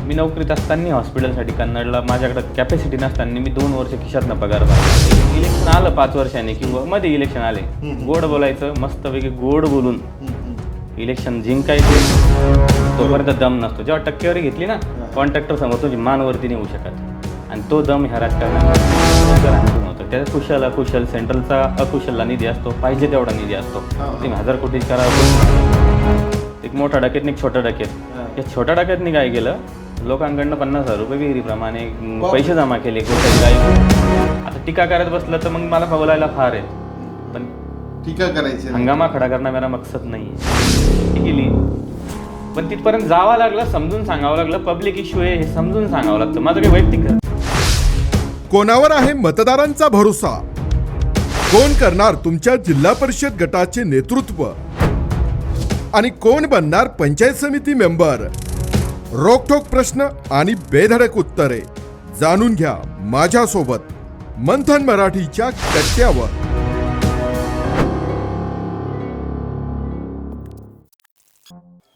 मी नोकरीत असताना हॉस्पिटलसाठी कन्नडला माझ्याकडे कॅपॅसिटी नसताना मी 2 वर्ष खिशातनं पगार भरला. इलेक्शन आलं 5 वर्षांनी किंवा मध्ये इलेक्शन आले, गोड बोलायचं, मस्तपैकी गोड बोलून इलेक्शन जिंकायचे. तोपर्यंत दम नसतो. जेव्हा टक्केवारी घेतली ना, कॉन्ट्रॅक्टर समोर तुझी मानवरती नाही होऊ शकत. आणि तो दम ह्या राजकारणात होतो. त्यात कुशल अकुशल, सेंट्रलचा अकुशलला निधी असतो, पाहिजे तेवढा निधी असतो. तुम्ही 1000 कोटी करावं. एक मोठा डकेत एक छोटा डकेत. या छोट्या डकेतनी काय केलं, लोकांकडनं 50,000 रुपये विहिरीप्रमाणे पैसे जमा केले. आता टीका करत बसलं तर मग मला बोलायला फार आहे, पण टीका करायची हंगामा खडा करणं मेरा मकसद नाही आहे. केली, पण तिथपर्यंत जावं लागलं, समजून सांगावं लागलं. पब्लिक इश्यू आहे हे समजून सांगावं लागतं. माझं काही वैयक्तिक कोणावर आहे मतदारांचा भरोसा? कोण करणार तुमच्या जिल्हा परिषद गटाचे नेतृत्व? आणि कोण बनणार पंचायत समिती मेंबर? रोखठोक प्रश्न आणि बेधडक उत्तरे जाणून घ्या माझ्यासोबत मंथन मराठीच्या कट्ट्यावर.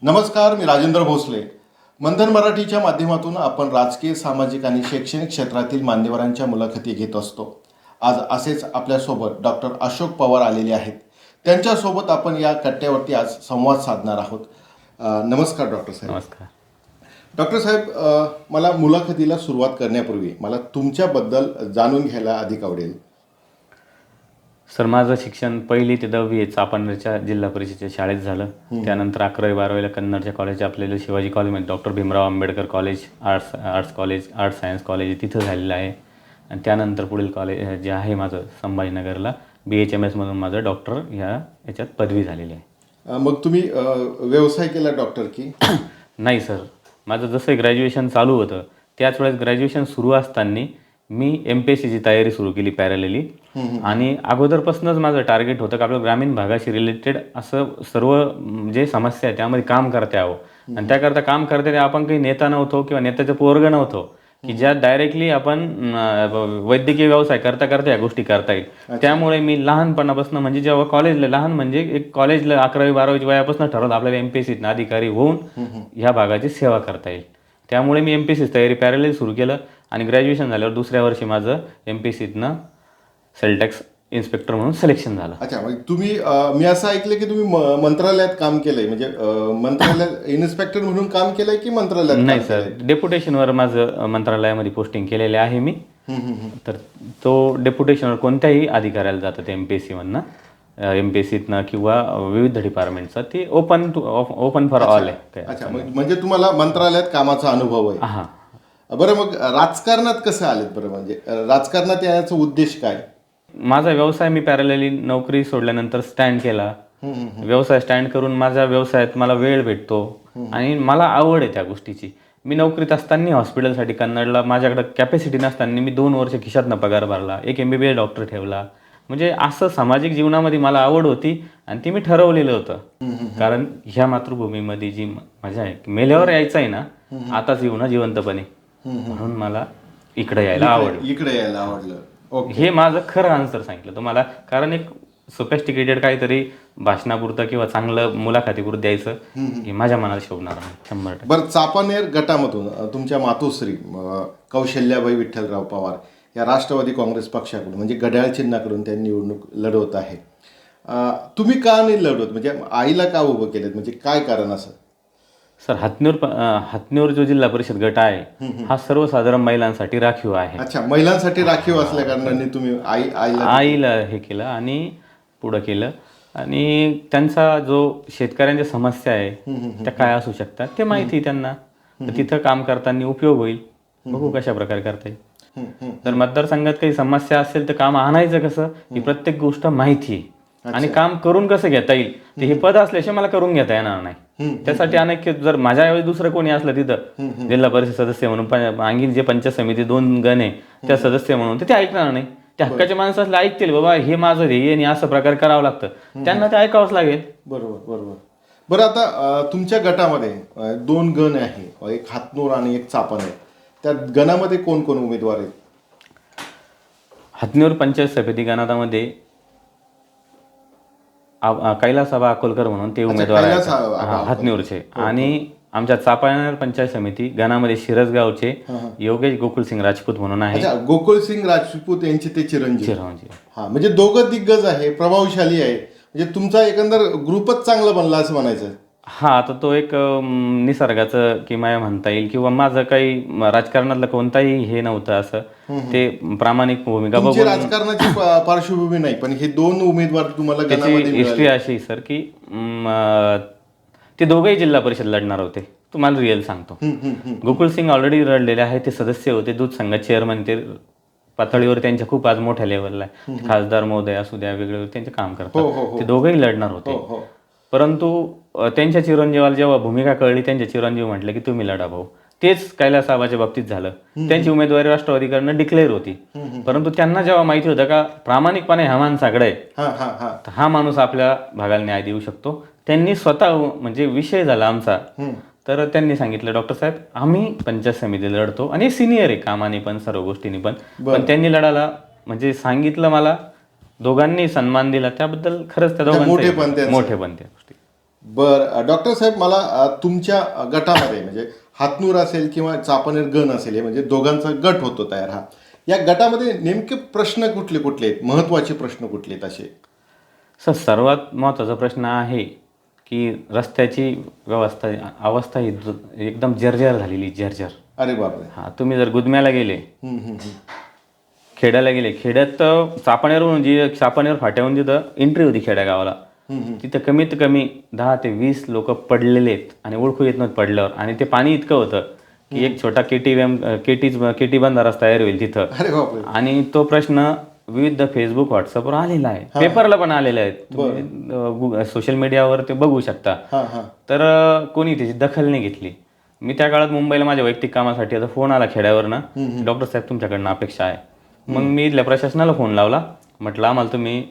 नमस्कार, मी राजेंद्र भोसले. मंथन मराठीच्या माध्यमातून आपण राजकीय, सामाजिक आणि शैक्षणिक क्षेत्रातील मान्यवरांच्या मुलाखती घेत असतो. आज असेच आपल्यासोबत डॉक्टर अशोक पवार आलेले आहेत. त्यांच्यासोबत आपण या कट्ट्यावरती आज संवाद साधणार आहोत. नमस्कार डॉक्टर साहेब. नमस्कार डॉक्टर साहेब, मला मुलाखतीला सुरुवात करण्यापूर्वी मला तुमच्याबद्दल जाणून घ्यायला अधिक आवडेल. सर, माझं शिक्षण 1ली ते 10वी चापानेरच्या जिल्हा परिषदेच्या शाळेत झालं. त्यानंतर 11वी 12वीला कन्नडच्या कॉलेज, आपल्याला Shivaji college, doctor Bhimrao Ambedkar college, arts college, arts science college तिथं झालेलं आहे. आणि त्यानंतर पुढील कॉलेज जे आहे माझं संभाजीनगरला BHMS मधून माझं डॉक्टर याच्यात पदवी झालेली आहे. मग तुम्ही व्यवसाय केला डॉक्टर की नाही सर, माझं जसं ग्रॅज्युएशन चालू होतं त्याच वेळेस ग्रॅज्युएशन सुरू असताना मी MPSCची तयारी सुरू केली पॅरलली. आणि अगोदरपासूनच माझं टार्गेट होतं की आपल्या ग्रामीण भागाशी रिलेटेड असं सर्व जे समस्या आहे त्यामध्ये काम करता यावं. आणि त्याकरता काम करता आपण काही नेता नव्हतो किंवा नेत्याचं पोरग नव्हतो की ज्यात डायरेक्टली आपण वैद्यकीय व्यवसाय करता करता या गोष्टी करता येईल. त्यामुळे मी लहानपणापासून, म्हणजे जेव्हा कॉलेजला, लहान म्हणजे एक कॉलेजला 11वी 12वी वयापासून ठरवलं आपल्याला MPSCत अधिकारी होऊन ह्या भागाची सेवा करता येईल. त्यामुळे मी MPSCची तयारी पॅरलल सुरू केलं. आणि ग्रॅज्युएशन झाल्यावर दुसऱ्या वर्षी माझं MPSCतनं सेल टॅक्स इन्स्पेक्टर म्हणून सिलेक्शन झालं. अच्छा, म्हणजे तुम्ही, मी असं ऐकलं की तुम्ही मंत्रालयात काम केलंय, म्हणजे मंत्रालयात इन्स्पेक्टर म्हणून काम केलंय की मंत्रालयात? नाही सर, डेप्युटेशनवर माझं मंत्रालयामध्ये पोस्टिंग केलेले आहे मी. तर तो डेप्युटेशनवर कोणत्याही अधिकाऱ्याला जातात MPSCमधनं, MPSCतनं किंवा विविध डिपार्टमेंटचा. ते ओपन फॉर ऑल आहे. अच्छा, म्हणजे तुम्हाला मंत्रालयात कामाचा अनुभव आहे. हां. बरं, मग राजकारणात कसं आलेत? बरं, म्हणजे राजकारणात येण्याचा उद्देश काय? माझा व्यवसाय मी पॅरलली नोकरी सोडल्यानंतर स्टँड केला. व्यवसाय स्टँड करून माझ्या व्यवसायात मला वेळ भेटतो आणि मला आवड आहे त्या गोष्टीची. मी नोकरीत असताना हॉस्पिटलसाठी कन्नडला माझ्याकडे कॅपॅसिटी नसताना मी 2 वर्ष खिशातनं पगार भरला. एक MBBS डॉक्टर ठेवला. म्हणजे असं सामाजिक जीवनामध्ये मला आवड होती आणि ती मी ठरवलेलं होतं. कारण ह्या मातृभूमीमध्ये जी मजा आहे, मेल्यावर यायचं आहे ना, आताच येऊ ना जिवंतपणे, म्हणून मला इकडे यायला आवडलं. हे माझं खरं आन्सर सांगितलं तुम्हाला. कारण एक सोफिस्टिकेटेड काहीतरी भाषणापुरतं किंवा चांगलं मुलाखतीपुरतं द्यायचं हे माझ्या मनाला शोभणार आहे 100%. बरं, चापानेर गटामधून तुमच्या मातोश्री कौशल्याबाई विठ्ठलराव पवार या राष्ट्रवादी काँग्रेस पक्षाकडून, म्हणजे घड्याळ चिन्हाकडून त्या निवडणूक लढवत आहे. तुम्ही का नाही लढवत? म्हणजे आईला का उभं केलं? म्हणजे काय कारण असं? सर, हतनूर जो जिल्हा परिषद गट आहे हा सर्वसाधारण महिलांसाठी राखीव आहे. अच्छा, महिलांसाठी राखीव असल्या कारणाने तुम्ही आईला हे केलं आणि पुढं केलं. आणि त्यांचा जो शेतकऱ्यांच्या समस्या आहे त्या काय असू शकतात ते माहिती त्यांना. तर तिथं काम करताना उपयोग होईल. बघू कशा प्रकारे करता येईल. तर मतदारसंघात काही समस्या असेल तर काम आणायचं कसं ही प्रत्येक गोष्ट माहिती आहे. आणि काम करून कसं घेता येईल ते हे पद असल्याशिवाय मला करून घेता येणार नाही. त्यासाठी अनेक, जर माझ्याऐवजी दुसरं कोणी असलं तिथं जिल्हा परिषद सदस्य म्हणून, आणखी जे पंचायत समिती 2 गण आहे त्या सदस्य म्हणून, तर ते ऐकणार नाही. ते हक्काचे माणसं असले ऐकतील, बाबा हे माझं ध्येय आणि असं प्रकार करावं लागतं, त्यांना ते ऐकावंच लागेल. बरोबर. बरं, आता तुमच्या गटामध्ये 2 गण आहे, एक हतनूर आणि एक चापानेर. त्या गणामध्ये कोण कोण उमेदवार आहेत? हतनूर पंचायत समिती गणामध्ये कैलास अकोलकर म्हणून ते उमेदवार आहेत हतनूरचे. आणि आमच्या चापानेर पंचायत समिती गणामध्ये शिरसगावचे योगेश गोकुलसिंग राजपूत म्हणून आहे. अच्छा, गोकुळसिंग राजपूत यांचे ते चिरंजीव. चिरंजीव. हा, म्हणजे दोघं दिग्गज आहे, प्रभावशाली आहे, म्हणजे तुमचा एकंदर ग्रुपच चांगला बनला असं म्हणायचं. हा, आता तो एक निसर्गाचं किमया म्हणता येईल किंवा माझं काही राजकारणातलं कोणताही हे नव्हतं असं. ते प्रामाणिक भूमिका तुमची बघून राजकारणाची पार्श्वभूमी नाही, पण हे दोन उमेदवार तुम्हाला त्याची गणामध्ये हिस्ट्री मिळाले. अशी सर की ते दोघेही जिल्हा परिषद लढणार होते. तुम्हाला रिअल सांगतो. गोकुळसिंग ऑलरेडी लढलेले आहे, ते सदस्य होते, दूध संघाचे चेअरमन, ते पातळीवर त्यांच्या खूप आज मोठ्या लेवलला आहे. खासदार महोदय असू द्या, वेगळे त्यांचे काम करतात. ते दोघेही लढणार होते. परंतु त्यांच्या चिरंजीवाला जेव्हा भूमिका कळली, त्यांच्या चिरंजीव म्हटले की तुम्ही लढा भाऊ. तेच कैलासबाच्या बाबतीत झालं. त्यांची उमेदवारी राष्ट्रवादीकडनं डिक्लेअर होती. परंतु त्यांना जेव्हा माहिती होतं का प्रामाणिकपणे हा माणसाकडे आहे, तर हा माणूस आपल्या भागाला न्याय देऊ शकतो, त्यांनी स्वतः म्हणजे विषय झाला आमचा. तर त्यांनी सांगितलं डॉक्टर साहेब आम्ही पंचायत समिती लढतो आणि सिनियर आहे कामाने पण सर्व गोष्टींनी पण. पण त्यांनी लढायला म्हणजे सांगितलं मला, दोघांनी सन्मान दिला, त्याबद्दल खरंच त्या दोघांचे मोठेपण त्या गोष्टी. बरं डॉक्टर साहेब, मला तुमच्या गटामध्ये म्हणजे हातनूर असेल किंवा चापानेर गण असेल, हे म्हणजे दोघांचा गट होतो तयार. हा, या गटामध्ये नेमके प्रश्न कुठले कुठले आहेत, महत्वाचे प्रश्न कुठले आहेत असे? सर, सर्वात महत्त्वाचा प्रश्न आहे की रस्त्याची अवस्था ही एकदम जर्जर झालेली, जर्जर. अरे बापरे. हा, तुम्ही जर गुदम्याला गेले, खेड्याला गेले, खेड्यात चापानेरवरून चापानेर फाट्यावरून जिथं एंट्री होती खेड्या गावाला, तिथं कमीत कमी 10 ते 20 लोक पडलेले आहेत आणि ओळखू येत नव्हतं पडल्यावर. आणि ते पाणी इतकं होतं की एक छोटा केटी बंधारा तयार होईल तिथं. अरे बापरे. आणि तो प्रश्न विविध फेसबुक, व्हॉट्सअपवर आलेला आहे, पेपरला पण आलेला आहे, तुम्ही सोशल मीडियावर ते बघू शकता. तर कोणी त्याची दखल नाही घेतली. मी त्या काळात मुंबईला माझ्या वैयक्तिक कामासाठी आता फोन आला खेड्यावरनं, डॉक्टर साहेब तुमच्याकडनं अपेक्षा आहे. मग मी इथल्या प्रशासनाला फोन लावला, म्हटलं आम्हाला तुम्ही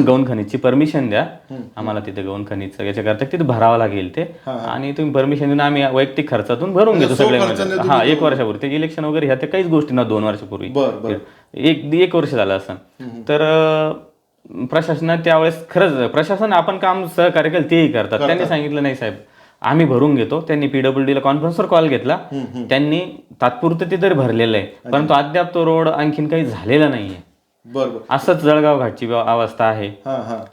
गौण खनिजची परमिशन द्या, आम्हाला तिथे गौण खनिजचं याच्याकरता तिथे भरावं लागेल ते, आणि तुम्ही परमिशन देऊन आम्ही वैयक्तिक खर्चातून भरून घेतो सगळे. हा, 1 वर्षापूर्वी ते इलेक्शन वगैरे ह्या ते काहीच गोष्टी ना, 2 वर्षापूर्वी, 1 वर्ष झालं असं. तर प्रशासनात त्यावेळेस खरंच प्रशासन आपण काम सहकार्य केलं तेही करतात. त्यांनी सांगितलं नाही साहेब आम्ही भरून घेतो. त्यांनी PWDला कॉन्फरन्सवर कॉल घेतला, त्यांनी तात्पुरतं ते तरी भरलेलं आहे, परंतु अद्याप तो रोड आणखीन काही झालेला नाहीये. असंच जळगाव घाटची अवस्था आहे.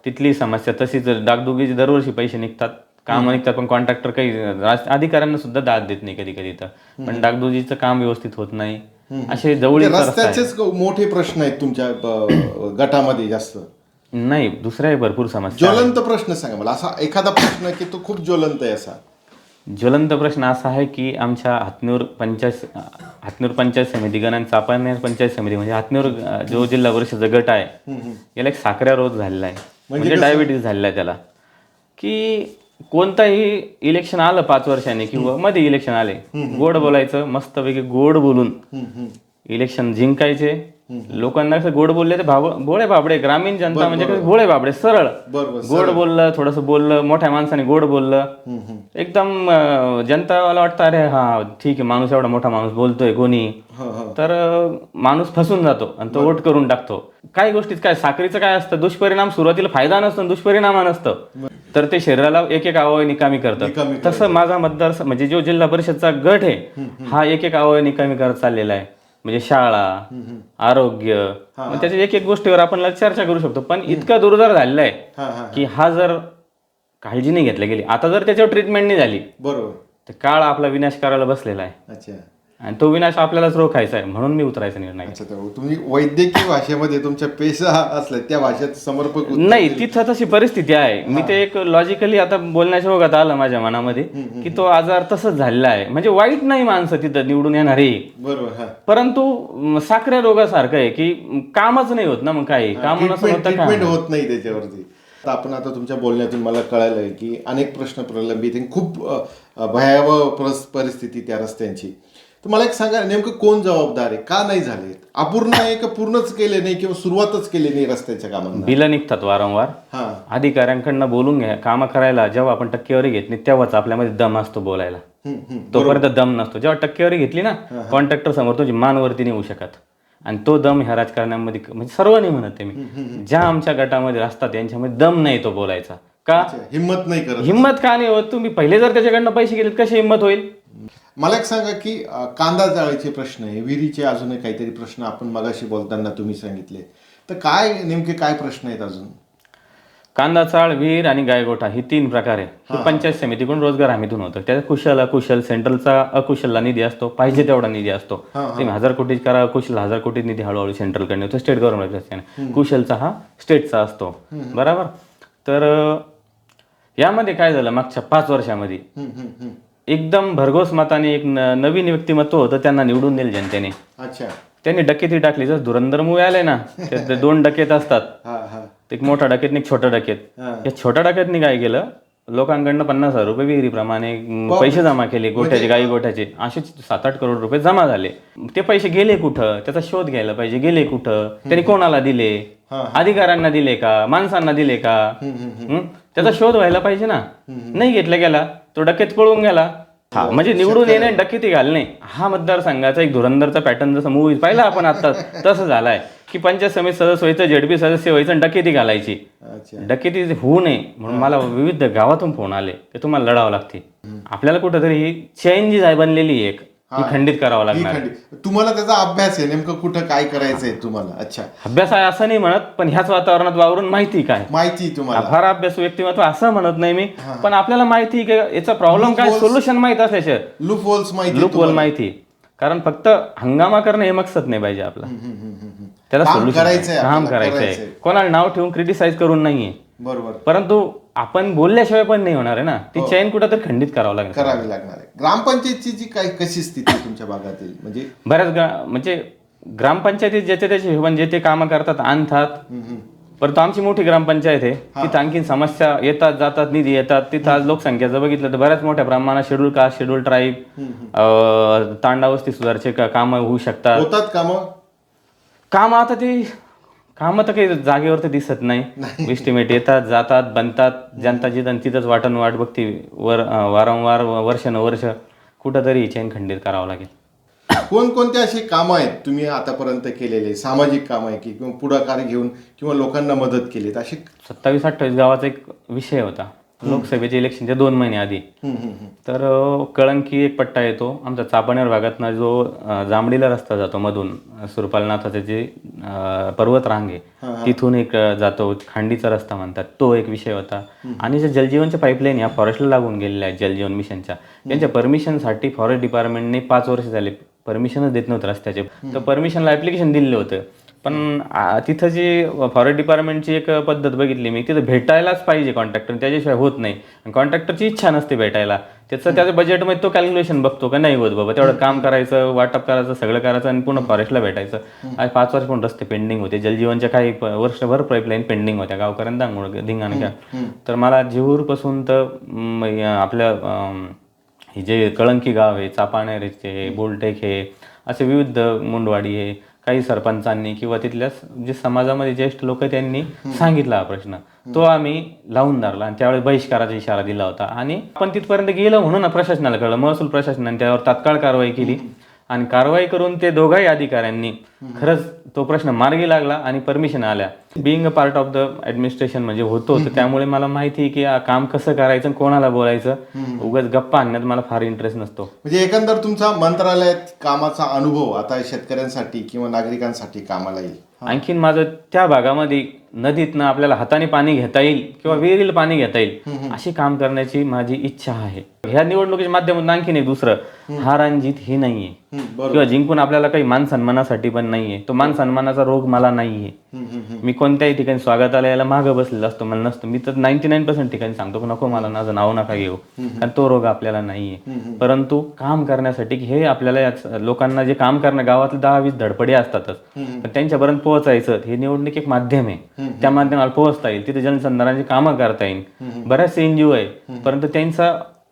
तिथली समस्या तशीच, डागडुगीचे दरवर्षी पैसे निघतात, काम निघतात, पण कॉन्ट्रॅक्टर काही अधिकाऱ्यांना सुद्धा दाद देत नाही कधी कधी. तर पण डागडुगीचं काम व्यवस्थित होत नाही. असे जवळ रस्त्याचेच मोठे प्रश्न आहेत तुमच्या गटामध्ये जास्त नाही, दुसऱ्याही भरपूर समस्या. ज्वलंत प्रश्न सांगा मला, असा एखादा प्रश्न की तो खूप ज्वलंत आहे असा. ज्वलंत प्रश्न असा आहे की आमच्या हातनूर पंचायत समिती गण आणि चापानेर पंचायत समिती म्हणजे हातनूर जो जिल्हा परिषद गट आहे, याला एक साखऱ्या रोग झालेला आहे, म्हणजे डायबिटीज झालेला आहे त्याला. की कोणताही इलेक्शन आलं 5 वर्षांनी किंवा मध्ये इलेक्शन आले, गोड बोलायचं, मस्तपैकी गोड बोलून इलेक्शन जिंकायचे. लोकांना कसं गोड बोलले ते भोळे बाबडे, ग्रामीण जनता म्हणजे भोळे बाबडे, सरळ गोड बोललं, थोडंसं बोललं, मोठ्या माणसाने गोड बोललं, एकदम जनताला वाटतं अरे हा ठीक आहे, माणूस एवढा मोठा माणूस बोलतोय कोणी, तर माणूस फसून जातो आणि तो वोट करून टाकतो. काही गोष्टीत काय साखरीचं काय असतं, दुष्परिणाम सुरुवातीला फायदा नसतो, दुष्परिणाम नसतं, तर ते शरीराला एक अवयव निकामी करतं. तसं माझा मतदार म्हणजे जो जिल्हा परिषदचा गट आहे हा एक अवयव निकामी करत चाललेला आहे. म्हणजे शाळा, आरोग्य, त्याच्या एक गोष्टीवर आपण चर्चा करू शकतो. पण इतका दुर्धर झालेला आहे की हा जर काळजी नाही घेतली गेली, आता जर त्याच्यावर ट्रीटमेंट नाही झाली, बरोबर, तर काळ आपला विनाश करायला बसलेला आहे. आणि तो विनाश आपल्यालाच रोखायचा आहे, म्हणून मी उतरायचा निर्णय. तुम्ही वैद्यकीय भाषेमध्ये तुमच्या पेशा असल्या त्या भाषेत समर्पक नाही, तिथं तशी परिस्थिती आहे. मी ते एक लॉजिकली आता बोलण्याच्या ओघात आलं माझ्या मनामध्ये की तो आजार तसंच झालेला आहे. म्हणजे वाईट नाही माणसं तिथं निवडून येणारे, बरोबर, परंतु साखऱ्या रोगासारखं आहे की कामच नाही होत ना. मग काय काम ट्रीटमेंट होत नाही त्याच्यावरती. आपण आता तुमच्या बोलण्यातून मला कळालं की अनेक प्रश्न प्रलंबित, खूप भयावह परिस्थिती त्या रस्त्यांची. तर मला एक सांगा, नेमकं कोण जबाबदार आहे, का नाही झाले, अपूर्ण आहे का पूर्णच केले नाही किंवा सुरुवातच केली नाही रस्त्याच्या कामांना? बिलं निघतात वारंवार, अधिकाऱ्यांकडनं बोलून घ्या. कामं करायला जेव्हा आपण टक्केवारी घेत नाही तेव्हाच आपल्यामध्ये दम असतो बोलायला, तोपर्यंत दम नसतो. जेव्हा टक्केवारी घेतली ना, कॉन्ट्रॅक्टर समोर तुझी मानवरती नाही होऊ शकत. आणि तो दम ह्या राजकारणामध्ये म्हणजे सर्व नाही म्हणत मी, ज्या आमच्या गटामध्ये असतात यांच्यामध्ये दम नाही तो बोलायचा. का हिंमत नाही करत. हिंमत का नाही होत? तुम्ही पहिले जर त्याच्याकडनं पैसे घेतलेत कशी हिंमत होईल? मला एक सांगा की कांदा जाळीचे प्रश्न आहे, विहिरीचे अजूनही काहीतरी प्रश्न आपण मगाशी बोलताना तुम्ही सांगितले, तर काय नेमके काय प्रश्न आहेत अजून? कांदा चाळ, विहीर आणि गायगोठा ही 3 प्रकार आहे. ही पंचायत समितीकडून रोजगार हमीतून होतं. त्यात कुशल अकुशल, सेंट्रलचा अकुशलला निधी असतो, पाहिजे तेवढा निधी असतो. तुम्ही 1000 कोटी करा, कुशल 1000 कोटी निधी हळूहळू सेंट्रलकडे होतो, स्टेट गव्हर्नमेंट. कुशलचा हा स्टेटचा असतो, बरोबर. तर यामध्ये काय झालं, मागच्या 5 वर्षामध्ये एकदम भरघोस मताने एक नवीन व्यक्तिमत्व होतं, त्यांना निवडून दिलं जनतेने. अच्छा. त्यांनी डकेती टाकली. जर धुरंधर मूवी आले ना, त्यात 2 डकेत असतात, एक मोठा डकेत एक छोटा डकेत. या छोट्या डकेतनी काय केलं, लोकांकडनं 50,000 रुपये विहिरीप्रमाणे पैसे जमा केले, गोठ्याचे गाई गोठ्याचे. असे 7-8 करोड रुपये जमा झाले. ते पैसे गेले कुठं, त्याचा शोध घ्यायला पाहिजे. गेले कुठं, त्यांनी कोणाला दिले, अधिकाऱ्यांना दिले का, माणसांना दिले का, त्याचा शोध व्हायला पाहिजे ना. नाही घेतला गेला, तो डकेत पळून गेला. हा म्हणजे निवडून येणे डकेती घालणे हा मतदारसंघाचा एक धुरंधरचा पॅटर्न जसं मूवी पाहिला आपण आता तसं झालाय की पंचायत समिती सदस्य व्हायचं, झेडपी सदस्य व्हायचं आणि डकेती घालायची. डकेती होऊ नये म्हणून मला विविध गावातून फोन आले ते तुम्हाला लढावं लागते. आपल्याला कुठंतरी ही चेन जी बनलेली एक ही खंडित करावं लागणार. तुम्हाला त्याचा अभ्यास आहे, नेमकं कुठं काय करायचंय तुम्हाला? अच्छा, अभ्यास आहे असं नाही म्हणत, पण ह्याच वातावरणात वावरून माहिती काय माहिती तुम्हाला फार अभ्यास व्यक्तिमत्व असं म्हणत नाही मी, पण आपल्याला माहिती की याचा प्रॉब्लेम काय, सोल्युशन माहित असल्याशिवाय लूप होल्स माहिती. कारण फक्त हंगामा करणं हे मकसद नाही पाहिजे आपला, त्याला सोल्युशन काम करायचंय. कोणाला नाव ठेवून क्रिटिसाइज करून नाहीये, बरोबर. परंतु आपण बोलल्याशिवाय पण नाही होणार आहे ना. ती चैन कुठं तर खंडित करावी लागणार आहे. ग्रामपंचायतची जी काय कशी स्थिती आहे तुमच्या भागातील? म्हणजे बऱ्याच म्हणजे ग्रामपंचायतीत ज्याच्या त्याच्या हिशोबाने जे ते कामं करतात आणतात. परंतु आमची मोठी ग्रामपंचायत आहे, तिथं आणखीन समस्या येतात जातात, निधी येतात. तिथं आज लोकसंख्येचं बघितलं तर बऱ्याच मोठ्या प्रमाणात शेड्यूल कास्ट, शेड्यूल ट्राईब, तांडावस्ती सुधारचे कामं होऊ शकतात. होतात कामं आता ते कामं तर काही जागेवर तर दिसत नाही. एस्टिमेट येतात जातात बनतात, जनता जिथं तिथंच वाट बघती. वारंवार वर्षानुवर्ष कुठंतरी चैन खंडित करावं लागेल. कोणकोणते अशी कामं आहेत तुम्ही आतापर्यंत केलेले, सामाजिक कामं आहे की किंवा पुढाकार घेऊन किंवा लोकांना मदत केली अशी? 27-28 गावाचा एक विषय होता लोकसभेचे इलेक्शनच्या 2 महिने आधी. तर कळंकी एक पट्टा येतो आमचा चापानेर भागातनं, जो जांभळीला रस्ता जातो मधून, सुरपालनाथाचे जे पर्वत रांग आहे तिथून एक जातो, खांडीचा रस्ता म्हणतात, तो एक विषय होता. आणि जे जलजीवनच्या पाईपलाईन या फॉरेस्टला लागून गेलेल्या आहेत जलजीवन मिशनच्या, त्यांच्या परमिशनसाठी फॉरेस्ट डिपार्टमेंटने 5 वर्ष झाले परमिशनच देत नव्हतं रस्त्याचे. तर परमिशनला ॲप्लिकेशन दिलेलं होतं, पण तिथं जी फॉरेस्ट डिपार्टमेंटची एक पद्धत बघितली मी, तिथं भेटायलाच पाहिजे कॉन्ट्रॅक्टर, त्याच्याशिवाय होत नाही. आणि कॉन्ट्रॅक्टरची इच्छा नसते भेटायला. त्याच्या बजेटमध्ये तो कॅल्क्युलेशन बघतो का नाही होत बाबा, तेवढं काम करायचं, वाटप करायचं, सगळं करायचं आणि पुन्हा फॉरेस्टला भेटायचं. आज 5 वर्ष पण रस्ते पेंडिंग होते, जलजीवनच्या काही वर्षभर पाईपलाईन पेंडिंग होत्या गावकऱ्यांना धिंगाणं घ्या. तर मला जेहूरपासून तर आपल्या हे जे कळंकी गाव आहे, चापानेरचे, बोलटेक हे असे विविध, मुंडवाडी हे, काही सरपंचांनी किंवा तिथल्या जे समाजामध्ये ज्येष्ठ लोक त्यांनी सांगितला हा प्रश्न, तो आम्ही लावून धरला आणि त्यावेळेस बहिष्काराचा इशारा दिला होता. आणि आपण तिथपर्यंत गेलं म्हणून प्रशासनाला कळलं, महसूल प्रशासनाने त्यावर तात्काळ कारवाई केली आणि कारवाई करून ते दोघाही अधिकाऱ्यांनी खरंच तो प्रश्न मार्गी लागला आणि परमिशन आल्या. Being a part of the administration म्हणजे होतं, त्यामुळे मला माहिती आहे की काम कसं करायचं, कोणाला बोलायचं. उगाच गप्पा आणण्यात मला फार इंटरेस्ट नसतो. म्हणजे एकंदर तुमचा मंत्रालयात कामाचा अनुभव आता शेतकऱ्यांसाठी किंवा नागरिकांसाठी कामाला येईल. आणखीन माझं त्या भागामध्ये नदीतनं आपल्याला हाताने पाणी घेता येईल किंवा विहिरीला पाणी घेता येईल अशी काम करण्याची माझी इच्छा आहे. ह्या निवडणुकीच्या माध्यमातून आणखीन एक दुसरं, हार आणि जीत हे नाहीये किंवा जिंकून आपल्याला काही मान सन्मानासाठी पण नाहीये. तो मान सन्मानाचा रोग मला नाहीये. मी कोणत्याही ठिकाणी स्वागतालयाला मागं बसलेला असतो, मला नसतो. मी तर 99% ठिकाणी सांगतो नको मला माझं नाव नका घेऊ, कारण तो रोग आपल्याला नाहीये. परंतु काम करण्यासाठी हे आपल्याला लोकांना जे काम करणं, गावातले 10-20 धडपडी असतातच, पण त्यांच्यापर्यंत पोहोचायचं हे निवडणूक एक माध्यम आहे. त्या माध्यमाला पोहोचता येईल, तिथे जनसंधारणाची कामं करता येईल. बऱ्याचशे NGO आहे परंतु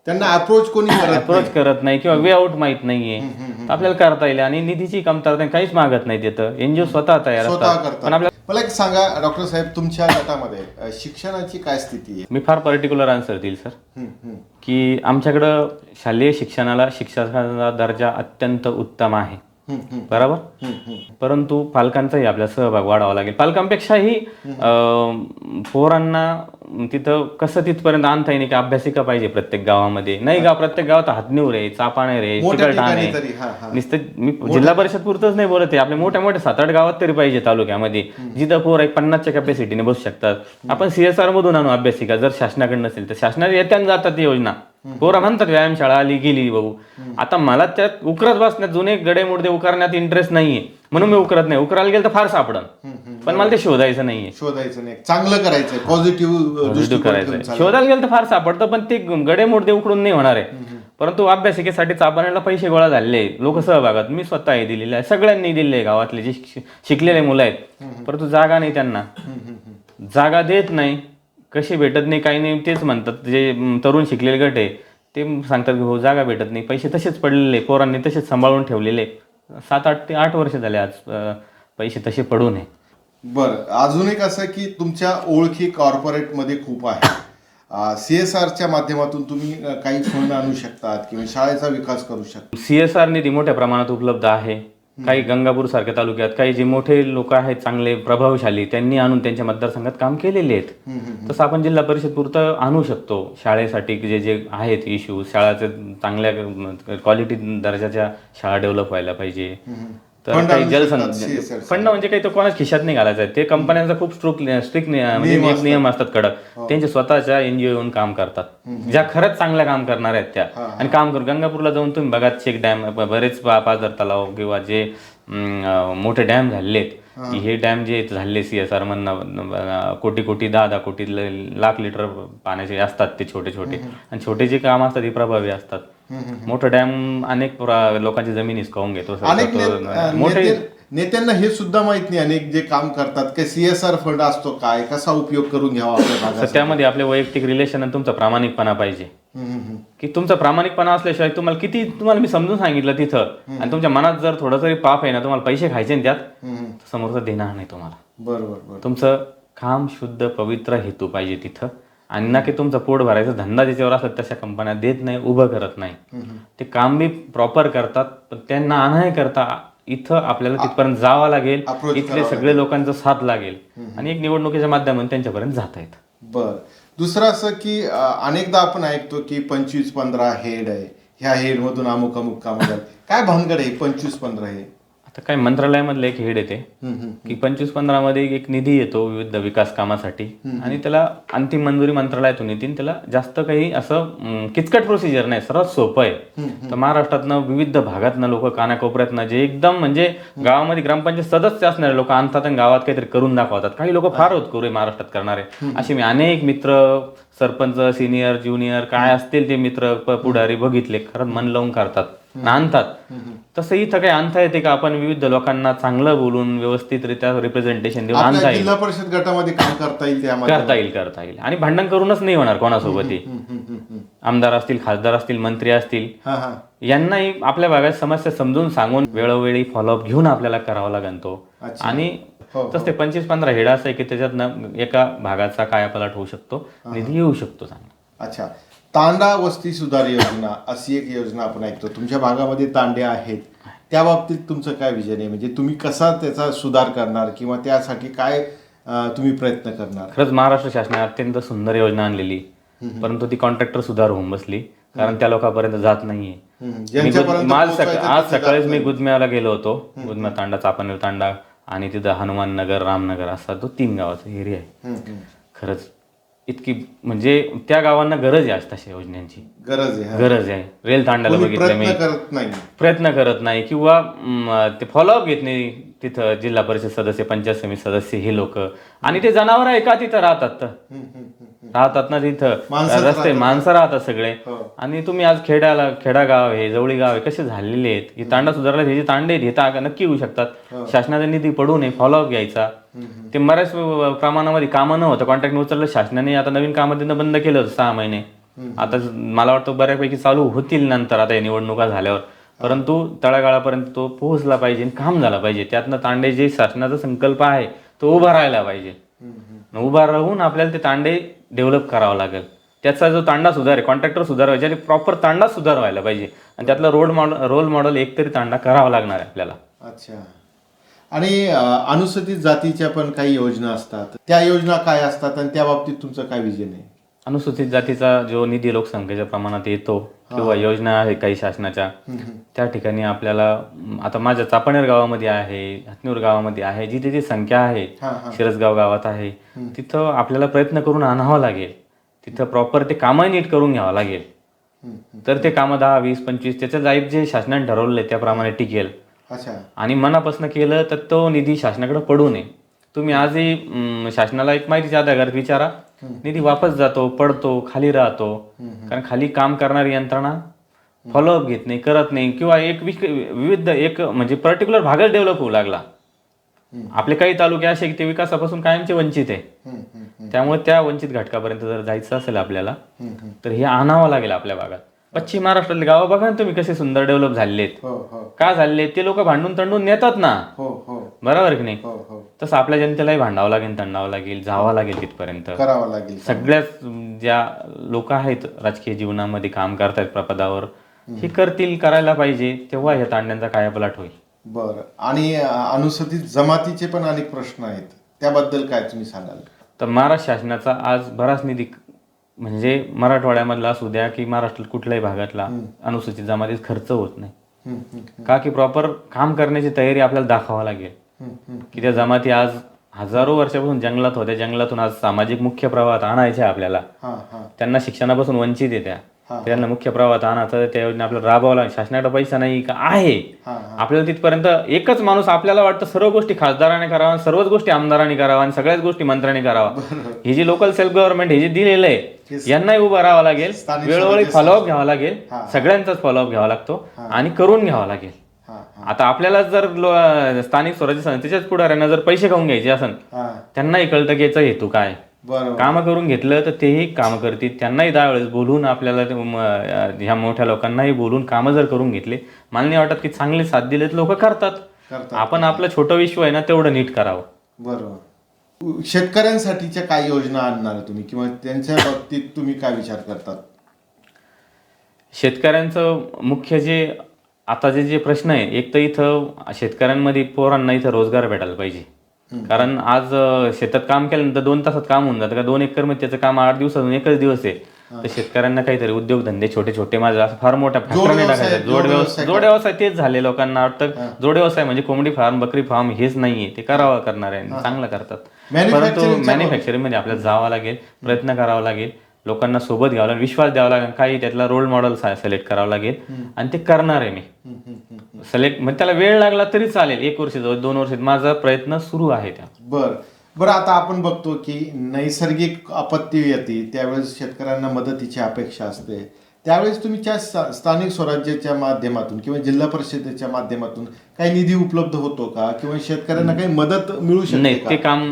त्यांना अप्रोच करत नाही किंवा वे आउट माहित नाहीये. आपल्याला करता येईल आणि निधीची कमतरता काहीच मागत नाही तिथं. NGO स्वतः तयार असतात. पण मला एक सांगा डॉक्टर साहेब, तुमच्या गटामध्ये शिक्षणाची काय स्थिती आहे? मी फार पर्टिक्युलर आन्सर देईल सर, की आमच्याकडं शालेय शिक्षणाला शिक्षकाचा दर्जा अत्यंत उत्तम आहे. बरोबर. परंतु पालकांचाही आपला सहभाग वाढावा लागेल. पालकांपेक्षाही पोरांना तिथं कसं तिथपर्यंत आणता येईल की अभ्यासिका पाहिजे प्रत्येक गावामध्ये. नाही प्रत्येक गावात हातनिवर आहे, चापानेर आहे, चिकलठाण आहे. नुसतं मी जिल्हा परिषद पुरतच नाही बोलत आहे, आपल्या मोठ्या मोठ्या 7-8 गावात तरी पाहिजे तालुक्यामध्ये, जिथं पोर 50च्या कॅपॅसिटीने बसू शकतात. आपण CSR मधून आणू अभ्यासिका. जर शासनाकडे नसेल तर शासनाने येत्यानं जातात ती योजना. पोरं म्हणतात व्यायामशाळा आली गेली भाऊ. आता मला त्यात उकरत बसण्यात, जुने गडे मुडदे उकरण्यात इंटरेस्ट नाहीये, म्हणून मी उकरत नाही. उकरायला गेलं तर फार सापडन, पण मला ते शोधायचं नाहीये. चांगलं करायचंय, पॉझिटिव्ह करायचं. शोधायला गेलं तर फार सापडतं, पण ते गडे मुडदे उकडून नाही होणार आहे. परंतु अभ्यासिकेसाठी चापाण्याला पैसे गोळा झाले, लोक सहभागात. मी स्वतःही दिलेले आहे, सगळ्यांनी दिले, गावातले जे शिकलेले मुलं आहेत. परंतु जागा नाही त्यांना, जागा देत नाही. कशी भेटत नाही, काही नाही. तेच म्हणतात, जे तरुण शिकलेले गट आहे ते सांगतात की हो जागा भेटत नाही, पैसे तसेच पडलेले, पोरांनी तसेच सांभाळून ठेवलेले. 7 ते 8 वर्ष झाले आज पैसे तसे पडू नये. बरं, अजून एक असं की तुमच्या ओळखी कॉर्पोरेटमध्ये खूप आहे. CSRच्या माध्यमातून तुम्ही काही फंड आणू शकतात किंवा शाळेचा विकास करू शकता. CSR निधी मोठ्या प्रमाणात उपलब्ध आहे. काही गंगापूर सारख्या तालुक्यात काही जे मोठे लोक आहेत, चांगले प्रभावशाली, त्यांनी आणून त्यांच्या मतदारसंघात काम केलेले आहेत. तसं आपण जिल्हा परिषद पुरतं आणू शकतो. शाळेसाठी जे जे आहेत इश्यू, शाळाचे चांगल्या क्वालिटी दर्जाच्या शाळा डेव्हलप व्हायला पाहिजे. तर काही फंड म्हणजे काही तो कोणाच खिशात नाही घालायचा आहे. ते कंपन्यांचा खूप स्ट्रिक्ट नियम असतात कडक. त्यांचे स्वतःच्या NGO येऊन काम करतात, ज्या खरंच चांगलं काम करणार आहेत त्या, आणि काम करू. गंगापूरला जाऊन तुम्ही बघा, चेक डॅम, बरेच पाझर तलाव किंवा जे मोठे डॅम झालेत, हे डॅम जे झाले CSR मधनं कोटी 10 कोटी लाख लिटर पाण्याचे असतात ते छोटे छोटे. आणि छोटे जे काम असतात ते प्रभावी असतात. मोठं डॅम अनेक लोकांची जमीन हिसकावून घेतो. मोठे नेत्यांना हे सुद्धा माहित नाही, अनेक जे काम करतात की CSR फंड असतो काय, कसा उपयोग करून घ्यावा आपल्या भागात. त्यामध्ये आपले वैयक्तिक रिलेशन आणि तुमचा प्रामाणिकपणा पाहिजे. की तुमचा प्रामाणिकपणा असल्याशिवाय तुम्हाला मी समजून सांगितलं तिथं, आणि तुमच्या मनात जर थोडं तरी पाप आहे ना, तुम्हाला पैसे खायचे ना त्यात, समोरचं देणार नाही तुम्हाला. बरोबर. तुमचं काम शुद्ध पवित्र हेतू पाहिजे तिथं, आणि ना की तुमचा पोट भरायचा धंदा ज्याच्यावर असतात तशा कंपन्या देत नाही, उभं करत नाही. ते काम बी प्रॉपर करतात, पण त्यांना नाही करता इथं आपल्याला तिथपर्यंत जावं लागेल, इथले सगळे लोकांचा साथ लागेल, आणि एक निवडणुकीच्या माध्यमातून त्यांच्यापर्यंत जाता येत. बर, दुसरं असं की अनेकदा आपण ऐकतो की 25-15 हेड आहे, ह्या हेड मधून अमुक काम झालं. काय भानगड आहे 25-15 हे? आता काय मंत्रालयामधलं एक हेड येते की 25-15 मध्ये एक निधी येतो विविध विकास कामासाठी, आणि त्याला अंतिम मंजुरी मंत्रालयातून येतील. त्याला जास्त काही असं किचकट प्रोसिजर नाही, सर्वात सोपं आहे. तर महाराष्ट्रातनं विविध भागातनं लोक, कानाकोपऱ्यातनं, जे एकदम म्हणजे गावामध्ये ग्रामपंचायत सदस्य असणारे लोक आणतात आणि गावात काहीतरी करून दाखवतात. काही लोक फार होतकरू आहे महाराष्ट्रात करणारे. असे मी अनेक मित्र, सरपंच, सिनियर, ज्युनियर काय असतील ते मित्र, पुढारी बघितले, खरंच मन लावून करतात, आणतात. तसं इथं काही आणता येते का? आपण विविध लोकांना चांगलं बोलून व्यवस्थितरित्या रिप्रेझेंटेशन देऊन आणता येईल. जिल्हा परिषद गटामध्ये काम करता येईल. आणि भांडण करूनच नाही होणार कोणासोबतही. आमदार असतील, खासदार असतील, मंत्री असतील, यांनाही आपल्या भागात समस्या समजून सांगून वेळोवेळी फॉलोअप घेऊन आपल्याला करावा लागेल तो. आणि तसं ते 25-15 हेड असं आहे की त्याच्यातनं एका भागाचा कायापालट होऊ शकतो, निधी येऊ शकतो चांगला. अच्छा, तांडा वस्ती सुधार योजना अशी एक योजना आपण ऐकतो. तुमच्या भागामध्ये तांडे आहेत, त्या बाबतीत तुमचं काय विजन आहे? म्हणजे तुम्ही कसा त्याचा सुधार करणार किंवा त्यासाठी काय तुम्ही प्रयत्न करणार? खरंच महाराष्ट्र शासनाने अत्यंत सुंदर योजना आणलेली, परंतु ती कॉन्ट्रॅक्टर सुधार होऊन बसली, कारण त्या लोकांपर्यंत जात नाहीये. आज सकाळीच मी गुदम्याला गेलो होतो. गुदम्या तांडा, चापानेर तांडा, आणि तिथं हनुमान नगर, रामनगर असा तो 3 गावाचा एरिया आहे. खरंच इतकी म्हणजे त्या गावांना गरज आहे तशा योजनांची, गरज आहे. रेल तांड्याला बघितलं मी, प्रयत्न करत नाही किंवा ते फॉलोअप घेत नाही तिथं. जिल्हा परिषद सदस्य, पंचायत समिती सदस्य हे लोक, आणि ते जनावर आहे का तिथं राहतात ना तिथं, रस्ते माणसं राहतात सगळे. आणि तुम्ही आज खेडागाव आहे, जवळी गाव आहे, कसे झालेले आहेत. हे तांडा सुधारला, हे जे तांडे आहेत हे नक्की येऊ शकतात. शासनाचा निधी पडू नये, फॉलोअप घ्यायचा. ते बऱ्याच प्रमाणामध्ये कामं न होतं, कॉन्ट्रॅक्ट उचललं शासनाने. आता नवीन कामं त्यांना बंद केलं होतं 6 महिने. आता मला वाटतं बऱ्यापैकी चालू होतील नंतर, आता या निवडणुका झाल्यावर. परंतु तळागाळापर्यंत तो पोहोचला पाहिजे, काम झाला पाहिजे. त्यातनं तांडे जे शासनाचा संकल्प आहे तो उभा राहायला पाहिजे. उभा राहून आपल्याला ते तांडे डेव्हलप करावं लागेल. त्याचा जो तांडा सुधार आहे, कॉन्ट्रॅक्टर सुधार व्हायचे आणि प्रॉपर तांडा सुधार व्हायला पाहिजे आणि त्यातला रोल मॉडेल एकतरी तांडा करावा लागणार आहे आपल्याला. अच्छा. आणि अनुसूचित जातीच्या पण काही योजना असतात, त्या योजना काय असतात आणि त्या बाबतीत तुमचं काय विजन आहे? अनुसूचित जातीचा जो निधी लोकसंख्येच्या प्रमाणात येतो किंवा योजना आहे काही शासनाच्या, त्या ठिकाणी आपल्याला आता माझ्या चापणेर गावामध्ये आहे, हतनूर गावामध्ये आहे, जिथे जी संख्या आहे, शिरसगाव गावात आहे, तिथं आपल्याला प्रयत्न करून आणावं लागेल. तिथं प्रॉपर ते कामं नीट करून घ्यावं लागेल. तर ते कामं 10, 20, 25 त्याच्या जाईत जे शासनाने ठरवले त्याप्रमाणे टिकेल. अच्छा. आणि मनापासून केलं तर तो निधी शासनाकडे पडू नये. तुम्ही आजही शासनाला एक माहितीच्या आधारात विचारा, निधी वापस जातो, पडतो, खाली राहतो. कारण खाली काम करणारी यंत्रणा फॉलोअप घेत नाही, करत नाही किंवा विविध म्हणजे पर्टिक्युलर भागच डेव्हलप होऊ लागला. आपले काही तालुके असे की ते विकासापासून कायमचे वंचित आहे. त्यामुळे त्या वंचित घटकापर्यंत जर जायचं असेल आपल्याला तर हे आणावं लागेल आपल्या भागात. पश्चिम महाराष्ट्रातले गावं बघा ना तुम्ही कसे सुंदर डेव्हलप झालेले आहेत. का झाले? ते लोक भांडून तंडून नेतात ना, बरोबर की नाही? तसं आपल्या जनतेलाही भांडावं लागेल, तंडावं लागेल, जावं लागेल तिथपर्यंत, करावं लागेल. सगळ्याच ज्या लोक आहेत राजकीय जीवनामध्ये काम करतायत प्रपदावर, हे करायला पाहिजे, तेव्हा ह्या तांड्यांचा कायापालट होईल. बरं. आणि अनुसूचित जमातीचे पण अनेक प्रश्न आहेत, त्याबद्दल काय तुम्ही सांगाल? तर महाराष्ट्र शासनाचा आज बराच निधी म्हणजे मराठवाड्यामधला असू द्या की महाराष्ट्रात कुठल्याही भागातला अनुसूचित जमातीत खर्च होत नाही. का की प्रॉपर काम करण्याची तयारी आपल्याला दाखवावं लागेल. की त्या जमाती आज हजारो वर्षापासून जंगलात होत्या, जंगलातून आज सामाजिक मुख्य प्रवाहात आणायच्या आपल्याला. त्यांना शिक्षणापासून वंचित आहे, त्यांना मुख्य प्रवाहात आणायचं, त्या योजना आपल्याला राबवायला. शासनाकडे पैसा नाही का आहे, आपल्याला तिथपर्यंत एकच माणूस आपल्याला वाटतं सर्व गोष्टी खासदाराने करावा, सर्वच गोष्टी आमदारांनी करावा आणि सगळ्याच गोष्टी मंत्र्यांनी करावा. हे जे लोकल सेल्फ गव्हर्नमेंट हे जे दिलेलं आहे, यांनाही उभं राहावं लागेल, वेळोवेळी फॉलोअप घ्यावा लागेल, सगळ्यांचाच फॉलोअप घ्यावा लागतो आणि करून घ्यावा लागेल. आता आपल्याला जर स्थानिक स्वराज्य संस्थेच्याच पुढाऱ्यांना जर पैसे खाऊन घ्यायचे असेल, त्यांनाही कळतं की याचा हेतू काय. कामं करून घेतलं तर तेही कामं करतील. त्यांनाही 10 वेळेस बोलून आपल्याला ह्या मोठ्या लोकांनाही बोलून कामं जर करून घेतले, मला नाही वाटत की चांगले साथ दिलेत लोक करतात. आपण आपलं छोटं विश्व आहे ना तेवढं नीट करावं. बरोबर. शेतकऱ्यांसाठीच्या काय योजना आणणार तुम्ही किंवा त्यांच्या बाबतीत तुम्ही काय विचार करतात? शेतकऱ्यांचं मुख्य जे आता जे प्रश्न आहे, एक तर इथं शेतकऱ्यांमध्ये पोरांना इथं रोजगार भेटायला पाहिजे. कारण आज शेतात काम केल्यानंतर 2 तासात काम होऊन जातं का, 2 एकर मध्ये त्याचं काम 8 दिवसातून 1च दिवस आहे. तर शेतकऱ्यांना काहीतरी उद्योगधंदे छोटे छोटे, माझं असं फार मोठ्या फॅक्टरी टाकायचं. जोड व्यवसाय तेच झाले. लोकांना वाटतं जोड व्यवसाय म्हणजे कोंबडी फार्म, बकरी फार्म हेच नाहीये, ते करावं करणार आहे, चांगलं करतात. परंतु मॅन्युफॅक्चरिंग मध्ये आपल्याला जावं लागेल, प्रयत्न करावा लागेल, लोकांना सोबत घ्यावं लागेल, विश्वास द्यावा लागेल, काही त्यातला रोल मॉडेल सिलेक्ट करावं लागेल आणि ते करणार आहे मी. सिलेक्ट म्हणजे त्याला वेळ लागला तरी चालेल, 1 वर्ष 2 वर्षात माझा प्रयत्न सुरू आहे त्या. बरं. आता आपण बघतो की नैसर्गिक आपत्ती येते त्यावेळेस शेतकऱ्यांना मदतीची अपेक्षा असते. त्यावेळेस तुम्ही स्थानिक स्वराज्याच्या माध्यमातून किंवा जिल्हा परिषदेच्या माध्यमातून काही निधी उपलब्ध होतो का किंवा शेतकऱ्यांना काही मदत मिळू शकते? नाही, ते काम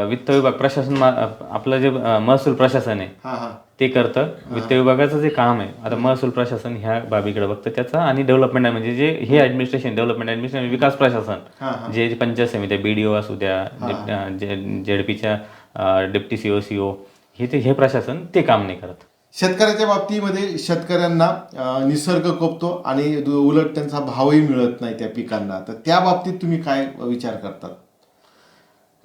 वित्त विभाग प्रशासन, आपलं जे महसूल प्रशासन आहे ते करतं. वित्त विभागाचं जे काम आहे, आता महसूल प्रशासन ह्या बाबीकडे बघतं त्याचा, आणि डेव्हलपमेंट म्हणजे जे हे ऍडमिनिस्ट्रेशन, डेव्हलपमेंट ऍडमिनिस्ट्रेशन, विकास प्रशासन, जे पंचायत समिती, BDO असू द्या, ZDPच्या डेप्टी CO हे प्रशासन ते काम नाही करत. शेतकऱ्याच्या बाबतीमध्ये शेतकऱ्यांना निसर्ग कोपतो आणि उलट त्यांचा भावही मिळत नाही त्या पिकांना, तर त्या बाबतीत तुम्ही काय विचार करतात?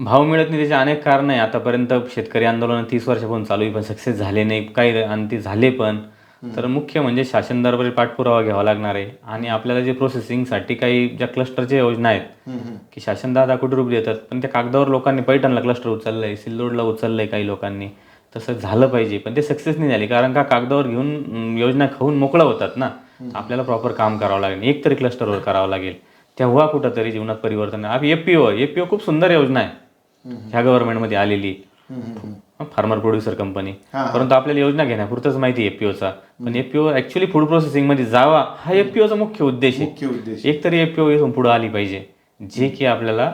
भाव मिळत नाही त्याचे अनेक कारण आहे. आतापर्यंत शेतकरी आंदोलन 30 वर्षापासून चालू आहे, पण सक्सेस झाले नाही काही, आणि ते झाले पण. तर मुख्य म्हणजे शासन दरबारी पाठपुरावा घ्यावा लागणार आहे. आणि आपल्याला जे प्रोसेसिंगसाठी काही ज्या क्लस्टरच्या योजना आहेत की शासन 10 कोटी रुपये देतात, पण त्या कागदावर लोकांनी पैठणला क्लस्टर उचललंय, सिल्लोडला उचललंय काही लोकांनी, तसं झालं पाहिजे पण ते सक्सेस नाही झाले. कारण का, कागदावर घेऊन योजना खाऊन मोकळा होतात ना. आपल्याला प्रॉपर काम करावं लागेल, एक तरी क्लस्टरवर करावं लागेल, तेव्हा कुठंतरी जीवनात परिवर्तन. एपीओ खूप सुंदर योजना आहे ह्या गव्हर्नमेंटमध्ये आलेली, फार्मर प्रोड्युसर कंपनी. परंतु आपल्याला योजना घेण्यापुरतंच माहिती एपीओचा, पण एपीओ ऍक्च्युअली फूड प्रोसेसिंग मध्ये जावा हा एपीओचा मुख्य उद्देश आहे. एक तरी एपीओ इथून पुढे आली पाहिजे, जे की आपल्याला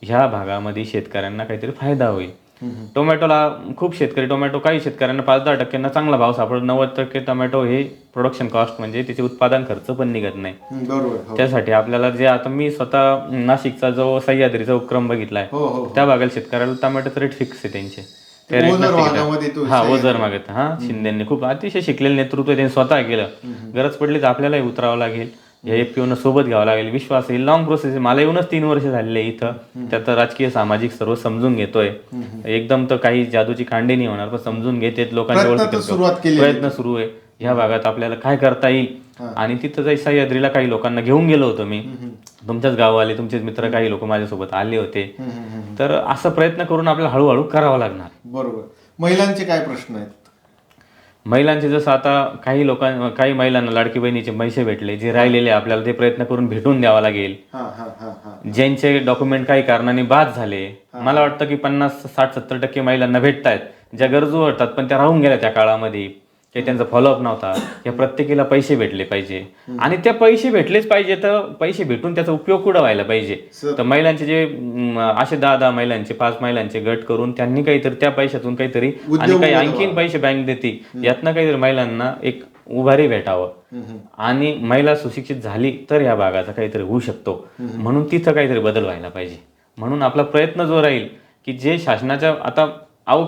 ह्या भागामध्ये शेतकऱ्यांना काहीतरी फायदा होईल. टोमॅटोला खूप शेतकरी, काही शेतकऱ्यांना 5-10% चांगला भाव सापडतो, 90% टोमॅटो हे प्रोडक्शन कॉस्ट म्हणजे त्याचे उत्पादन खर्च पण निघत नाही. त्यासाठी आपल्याला जे, आता मी स्वतः नाशिकचा जो सह्याद्रीचा उपक्रम बघितलाय, त्या भागाला शेतकऱ्याला टोमॅटोचा रेट फिक्स आहे त्यांचे, ओझर भागामध्ये तो हा ओझर मागत हा शिंदेनी खूप अतिशय शिकलेलं नेतृत्व त्यांनी स्वतः केलं. गरज पडली तर आपल्यालाही उतरावं लागेल, या एफपीओनं सोबत घ्यावं लागेल. विश्वास ही लॉंग प्रोसेस आहे. मला येऊनच 3 वर्ष झालेले इथं. त्यात राजकीय सामाजिक सर्व समजून घेतोय. एकदम तर काही जादूची कांडी नाही होणार, पण समजून घेते लोकांच्या प्रयत्न सुरू आहे. ह्या भागात आपल्याला काय करता येईल आणि तिथं जाई सह्याद्रीला काही लोकांना घेऊन गेलो होतो मी. तुमच्याच गाववाले तुमचेच मित्र काही लोक माझ्यासोबत आले होते. तर असं प्रयत्न करून आपल्याला हळूहळू करावा लागणार. बरोबर. महिलांचे काय प्रश्न आहेत? महिलांचे जसं आता काही महिलांना लाडकी बहिणीचे पैसे भेटले, जे राहिलेले आपल्याला ते प्रयत्न करून भेटून द्यावा लागेल. ज्यांचे डॉक्युमेंट काही कारणाने बाद झाले, मला वाटतं की 50-60-70% महिलांना भेटतायत. ज्या गरजू वाटतात पण त्या राहून गेल्या त्या काळामध्ये, काही त्यांचा फॉलोअप नव्हता. या प्रत्येकीला पैसे भेटले पाहिजे आणि त्या पैसे भेटलेच पाहिजे. तर पैसे भेटून त्याचा उपयोग कुठं व्हायला पाहिजे. तर महिलांचे जे असे 10 महिलांचे 5 महिलांचे गट करून त्यांनी काहीतरी त्या पैशातून काहीतरी आणि काही आणखीन पैसे बँक देते, यातनं काहीतरी महिलांना एक उभारी भेटावं. आणि महिला सुशिक्षित झाली तर या भागाचा काहीतरी होऊ शकतो. म्हणून तिथं काहीतरी बदल व्हायला पाहिजे. म्हणून आपला प्रयत्न जो राहील की जे शासनाच्या आता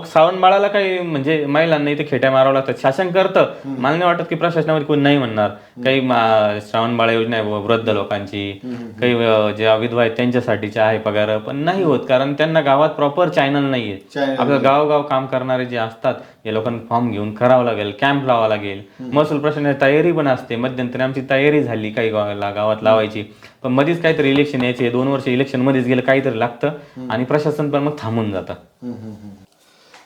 श्रावण बाळाला काही म्हणजे महिलांना इथे खेट्या मारावं लागतात. शासन करतं, मला नाही वाटत की प्रशासनामध्ये कोणी नाही म्हणणार. काही श्रावण बाळा योजना आहे वृद्ध लोकांची, काही ज्या विधवा आहेत त्यांच्यासाठीच्या आहे पगार, पण नाही होत कारण त्यांना गावात प्रॉपर चॅनल नाहीये. आपलं गावोगाव काम करणारे जे असतात या लोकांना फॉर्म घेऊन करावं लागेल, कॅम्प लावावं लागेल. महसूल प्रशासनाची तयारी पण असते. मध्यंतरी आमची तयारी झाली काही गावात लावायची, पण मध्येच काहीतरी इलेक्शन यायचे. 2 वर्ष इलेक्शन मध्येच गेलं काहीतरी लागतं आणि प्रशासन पण मग थांबून जातं.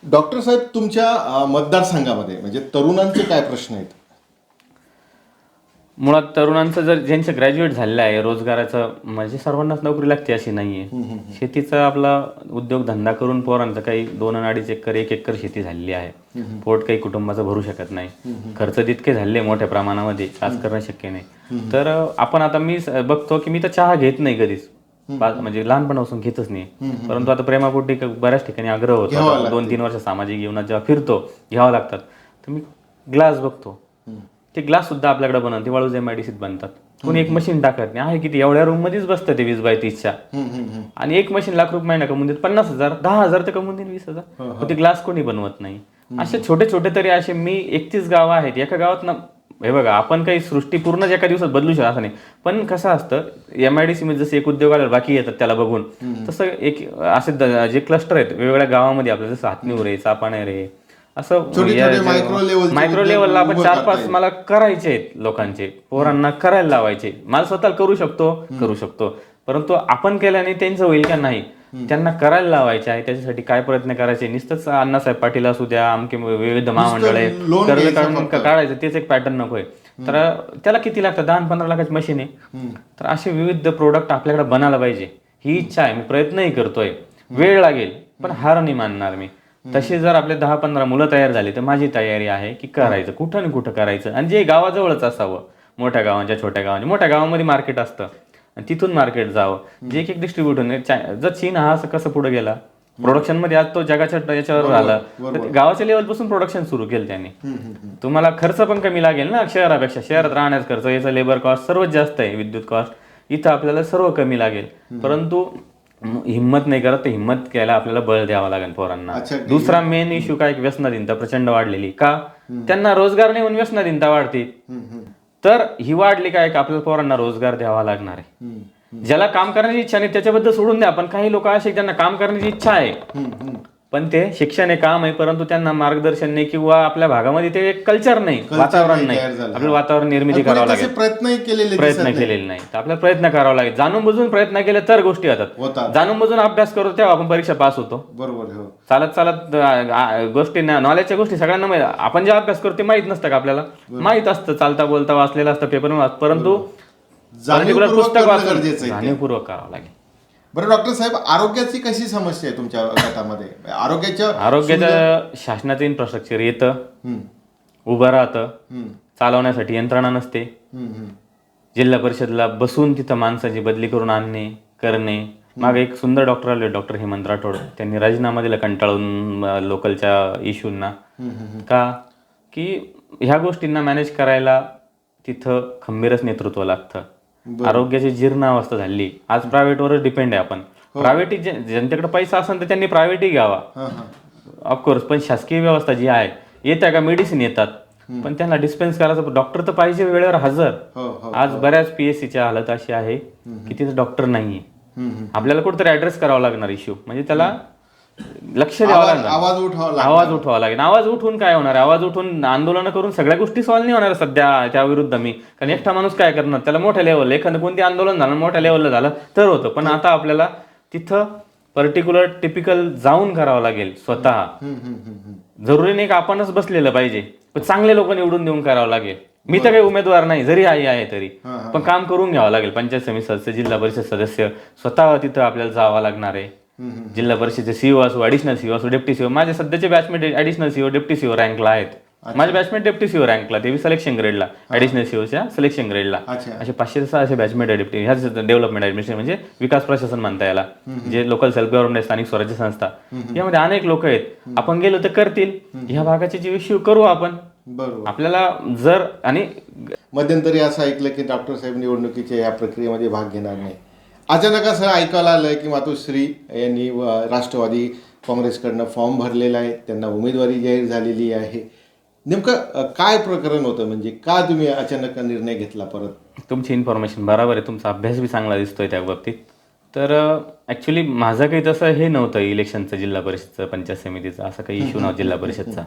डॉक्टर साहेब, तुमच्या मतदारसंघामध्ये म्हणजे तरुणांचे काय प्रश्न आहेत? मुळात तरुणांचं जर ज्यांचं ग्रॅज्युएट झालेलं आहे, रोजगाराचं म्हणजे सर्वांनाच नोकरी लागते अशी नाहीये. शेतीचा आपला उद्योगधंदा करून पोरांचं काही 2-2.5 एकर 1 एकर शेती झालेली आहे. पोट काही कुटुंबाचं भरू शकत नाही. खर्च तितके झाले मोठ्या प्रमाणामध्ये, आज करणं शक्य नाही. तर आपण आता मी बघतो की मी तर चहा घेत नाही कधीच, म्हणजे लहानपणापासून घेतच नाही. परंतु आता प्रेमापोटी बऱ्याच ठिकाणी आग्रह होतो. 2-3 वर्ष सामाजिक जीवनात जेव्हा फिरतो घ्यावं लागतात, तर मी ग्लास बघतो. ते ग्लास सुद्धा आपल्याकडे बनवतात, ते वाळूज MIDCत बनतात. कोणी एक मशीन टाकत नाही. आहे किती एवढ्या रूम मध्येच बसतं ते 20x30च्या. आणि एक मशीन लाख रुपये महिना कमवून देत, 50,000 10,000 तर कमवून देईल 20,000. ते ग्लास कोणी बनवत नाही. असे छोटे छोटे तरी असे मी 31 गावं आहेत. एका गावात ना हे बघा, आपण काही सृष्टी पूर्णच एका दिवसात बदलू शकतो असं नाही. पण कसं असतं MIDC मध्ये जसं एक उद्योग आला बाकी येतात त्याला बघून, तसं एक असे जे क्लस्टर आहेत वेगवेगळ्या गावामध्ये आपलं, जसं हातनीवर आहे, चापानेर आहे, असं मायक्रो लेवलला आपण 4-5 मला करायचे आहेत. लोकांचे पोरांना करायला लावायचे. मला स्वतःला करू शकतो, परंतु आपण केल्याने त्यांचं होईल का नाही, त्यांना करायला लावायचे आहे. त्याच्यासाठी काय प्रयत्न करायचे. नुसतंच अण्णासाहेब पाटील असू द्या, आमके विविध महामंडळ आहे, कर्ज काढून काढायचं, तेच एक पॅटर्न नकोय. तर त्याला किती लागतं? 10-15 लाखाची मशीन आहे. तर असे विविध प्रोडक्ट आपल्याकडे बनायला पाहिजे, ही इच्छा आहे. मी प्रयत्नही करतोय. वेळ लागेल पण हार नाही मानणार मी. तसे जर आपले 10-15 मुलं तयार झाली तर माझी तयारी आहे की करायचं, कुठं ना कुठं करायचं. आणि जे गावाजवळच असावं, मोठ्या गावांच्या छोट्या गावांच्या, मोठ्या गावामध्ये मार्केट असतं, तिथून मार्केट जावं. जे एक डिस्ट्रीब्युटर, जर चीन हा असं कसं पुढे गेला प्रोडक्शन मध्ये, आज तो जगाच्या याच्यावर आला, तर गावाच्या लेवलपासून प्रोडक्शन सुरू केलं त्यांनी. तुम्हाला खर्च पण कमी लागेल ना शहरापेक्षा. शहरात राहण्याचा खर्च, याचा लेबर कॉस्ट सर्वात जास्त आहे, विद्युत कॉस्ट. इथं आपल्याला सर्व कमी लागेल. परंतु हिंमत नाही करत, तर हिंमत केला आपल्याला बळ द्यावा लागेल पोरांना. दुसरा मेन इश्यू काय, व्यसनाधीनता प्रचंड वाढलेली. का? त्यांना रोजगार नाही म्हणून व्यसनाधीनता वाढते. तर ही वाढली काय, आपल्याला पोरांना रोजगार द्यावा लागणार आहे. ज्याला काम करण्याची इच्छा नाही त्याच्याबद्दल सोडून द्या. पण काही लोक असे ज्यांना काम करण्याची इच्छा आहे, पण ते शिक्षण आहे, काम आहे, परंतु त्यांना मार्गदर्शन नाही किंवा आपल्या भागामध्ये ते एक कल्चर नाही, वातावरण नाही. आपलं वातावरण निर्मिती करावं लागेल. प्रयत्न केलेले नाही, तर आपल्याला प्रयत्न करावा लागेल. जाणून बुजून प्रयत्न केले तर गोष्टी होतात. जाणून बुजून अभ्यास करतो तेव्हा आपण परीक्षा पास होतो. बरोबर. चालत चालत गोष्टी, नॉलेजच्या गोष्टी सगळ्यांना माहिती. आपण जे अभ्यास करतो ते माहित नसतं का आपल्याला? माहित असतं, चालता बोलता वाचलेलं असतं, पेपर, परंतु पुस्तक वाचून जाणीवपूर्वक करावं लागेल. बरं डॉक्टर साहेब, आरोग्याची कशी समस्या आहे तुमच्या गटामध्ये? आरोग्याच्या शासनाचं इन्फ्रास्ट्रक्चर येतं, उभं राहतं, चालवण्यासाठी यंत्रणा नसते. जिल्हा परिषदला बसून तिथं माणसाची बदली करून आणणे करणे. मागे एक सुंदर डॉक्टर आले, डॉक्टर हेमंत राठोड, त्यांनी राजीनामा दिला कंटाळून लोकलच्या इश्यूंना. का की ह्या गोष्टींना मॅनेज करायला तिथं खंबीरच नेतृत्व लागतं. आरोग्याची जीर्णावस्था झाली. आज प्रायव्हेटवरच डिपेंड आहे आपण. प्रायव्हेट, ज्यांच्याकडे पैसा असेल तर त्यांनी प्रायव्हेटही घ्यावा. ऑफकोर्स, पण शासकीय व्यवस्था जी आहे, येत्या का मेडिसिन येतात, पण त्यांना डिस्पेन्स करायचं डॉक्टर तर पाहिजे वेळेवर हजर. आज बऱ्याच PSCची हालत अशी आहे की तिथे डॉक्टर नाहीये. आपल्याला कुठेतरी ऍड्रेस करावा लागणार इश्यू, म्हणजे त्याला लक्ष द्यावं लागणार, आवाज उठवावा आवाज उठवावा लागेल. आवाज उठून काय होणार? आवाज उठून आंदोलन करून सगळ्या गोष्टी सॉल्व्ह नाही होणार सध्या त्या विरुद्ध. मी कारण एकटा माणूस काय करणार? त्याला मोठ्या लेवल, एखादं कोणते आंदोलन झालं मोठ्या लेवलला झालं तर होतं, पण आता आपल्याला तिथं पर्टिक्युलर टिपिकल जाऊन करावं लागेल स्वतः. जरुरी नाही का आपणच बसलेलं पाहिजे, पण चांगले लोक निवडून देऊन करावं लागेल. मी तर काही उमेदवार नाही, जरी आहे तरी, पण काम करून घ्यावं लागेल. पंचायत समिती सदस्य, जिल्हा परिषद सदस्य स्वतः तिथं आपल्याला जावं लागणार आहे. जिल्हा परिषदचे CEO असो, ॲडिशनल CEO असो, डेप्टी CEO. माझे सध्याचे batchmate additional CEO, deputy CEO रँकला आहेत. माझे बॅचमेट डेप्टी CEO रँकला, ते सिलेक्शन ग्रेडला, ॲडिशनल CEOच्या सिलेक्शन ग्रेडला. असे 500-600 बॅचमेट डेप्टी. ह्याच डेव्हलपमेंट ॲडमिनिस्ट्रेशन म्हणजे विकास प्रशासन म्हणता याला, जे लोकल सेल्फ गव्हर्नमेंट स्थानिक स्वराज्य संस्था, यामध्ये अनेक लोक आहेत. आपण गेलो तर करतील. ह्या भागाचे जे इश्यू करू आपण. बरोबर. आपल्याला जर आणि मध्यंतरी असं ऐकलं की डॉक्टर साहेब निवडणुकीच्या या प्रक्रियेमध्ये भाग घेणार नाही. अचानक असं ऐकायला आलं की मातोश्री यांनी राष्ट्रवादी काँग्रेसकडनं फॉर्म भरलेला आहे, त्यांना उमेदवारी जाहीर झालेली आहे. नेमकं काय प्रकरण होतं? म्हणजे का तुम्ही अचानक निर्णय घेतला परत? तुमची इन्फॉर्मेशन बरोबर आहे, तुमचा अभ्यास बी चांगला दिसतोय त्या बाबतीत. तर ॲक्च्युली माझं काही तसं हे नव्हतं इलेक्शनचं, जिल्हा परिषदचं, पंचायत समितीचं, असं काही इश्यू नव्हता जिल्हा परिषदचा.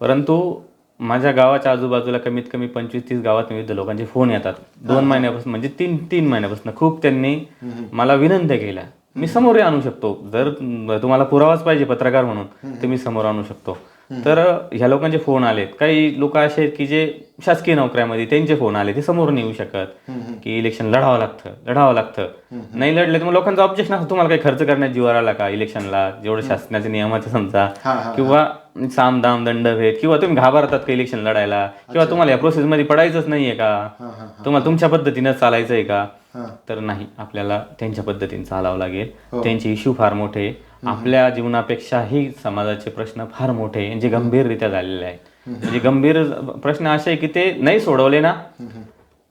परंतु माझ्या गावाच्या आजूबाजूला कमीत कमी 25-30 गावात विविध लोकांचे फोन येतात 2 महिन्यापासून, म्हणजे 3 महिन्यापासून. खूप त्यांनी मला विनंत्या केल्या. मी समोर आणू शकतो, जर तुम्हाला पुरावाच पाहिजे पत्रकार म्हणून तर मी समोर आणू शकतो. तर ह्या लोकांचे फोन आलेत. काही लोक असे आहेत की जे शासकीय नोकऱ्यामध्ये, त्यांचे फोन आले, ते समोर नाही येऊ शकत की इलेक्शन लढावं लागतं. नाही लढले तर मग लोकांचं ऑब्जेक्शन असतं, तुम्हाला काही खर्च करण्यात जीवावर आला का इलेक्शनला, जेवढं शासनाच्या नियमाचं समजा, किंवा साम दाम दंड भेद, किंवा तुम्ही घाबरतात का इलेक्शन लढायला, किंवा तुम्हाला या प्रोसेसमध्ये पडायचंच नाहीये का, तुम्हाला तुमच्या पद्धतीनं चालायचंय का. तर नाही, आपल्याला त्यांच्या पद्धतीने चालावं लागेल. त्यांचे इश्यू फार मोठे, आपल्या जीवनापेक्षाही समाजाचे प्रश्न फार मोठे, जे गंभीररित्या झालेले आहेत. म्हणजे गंभीर प्रश्न असे की ते नाही सोडवले ना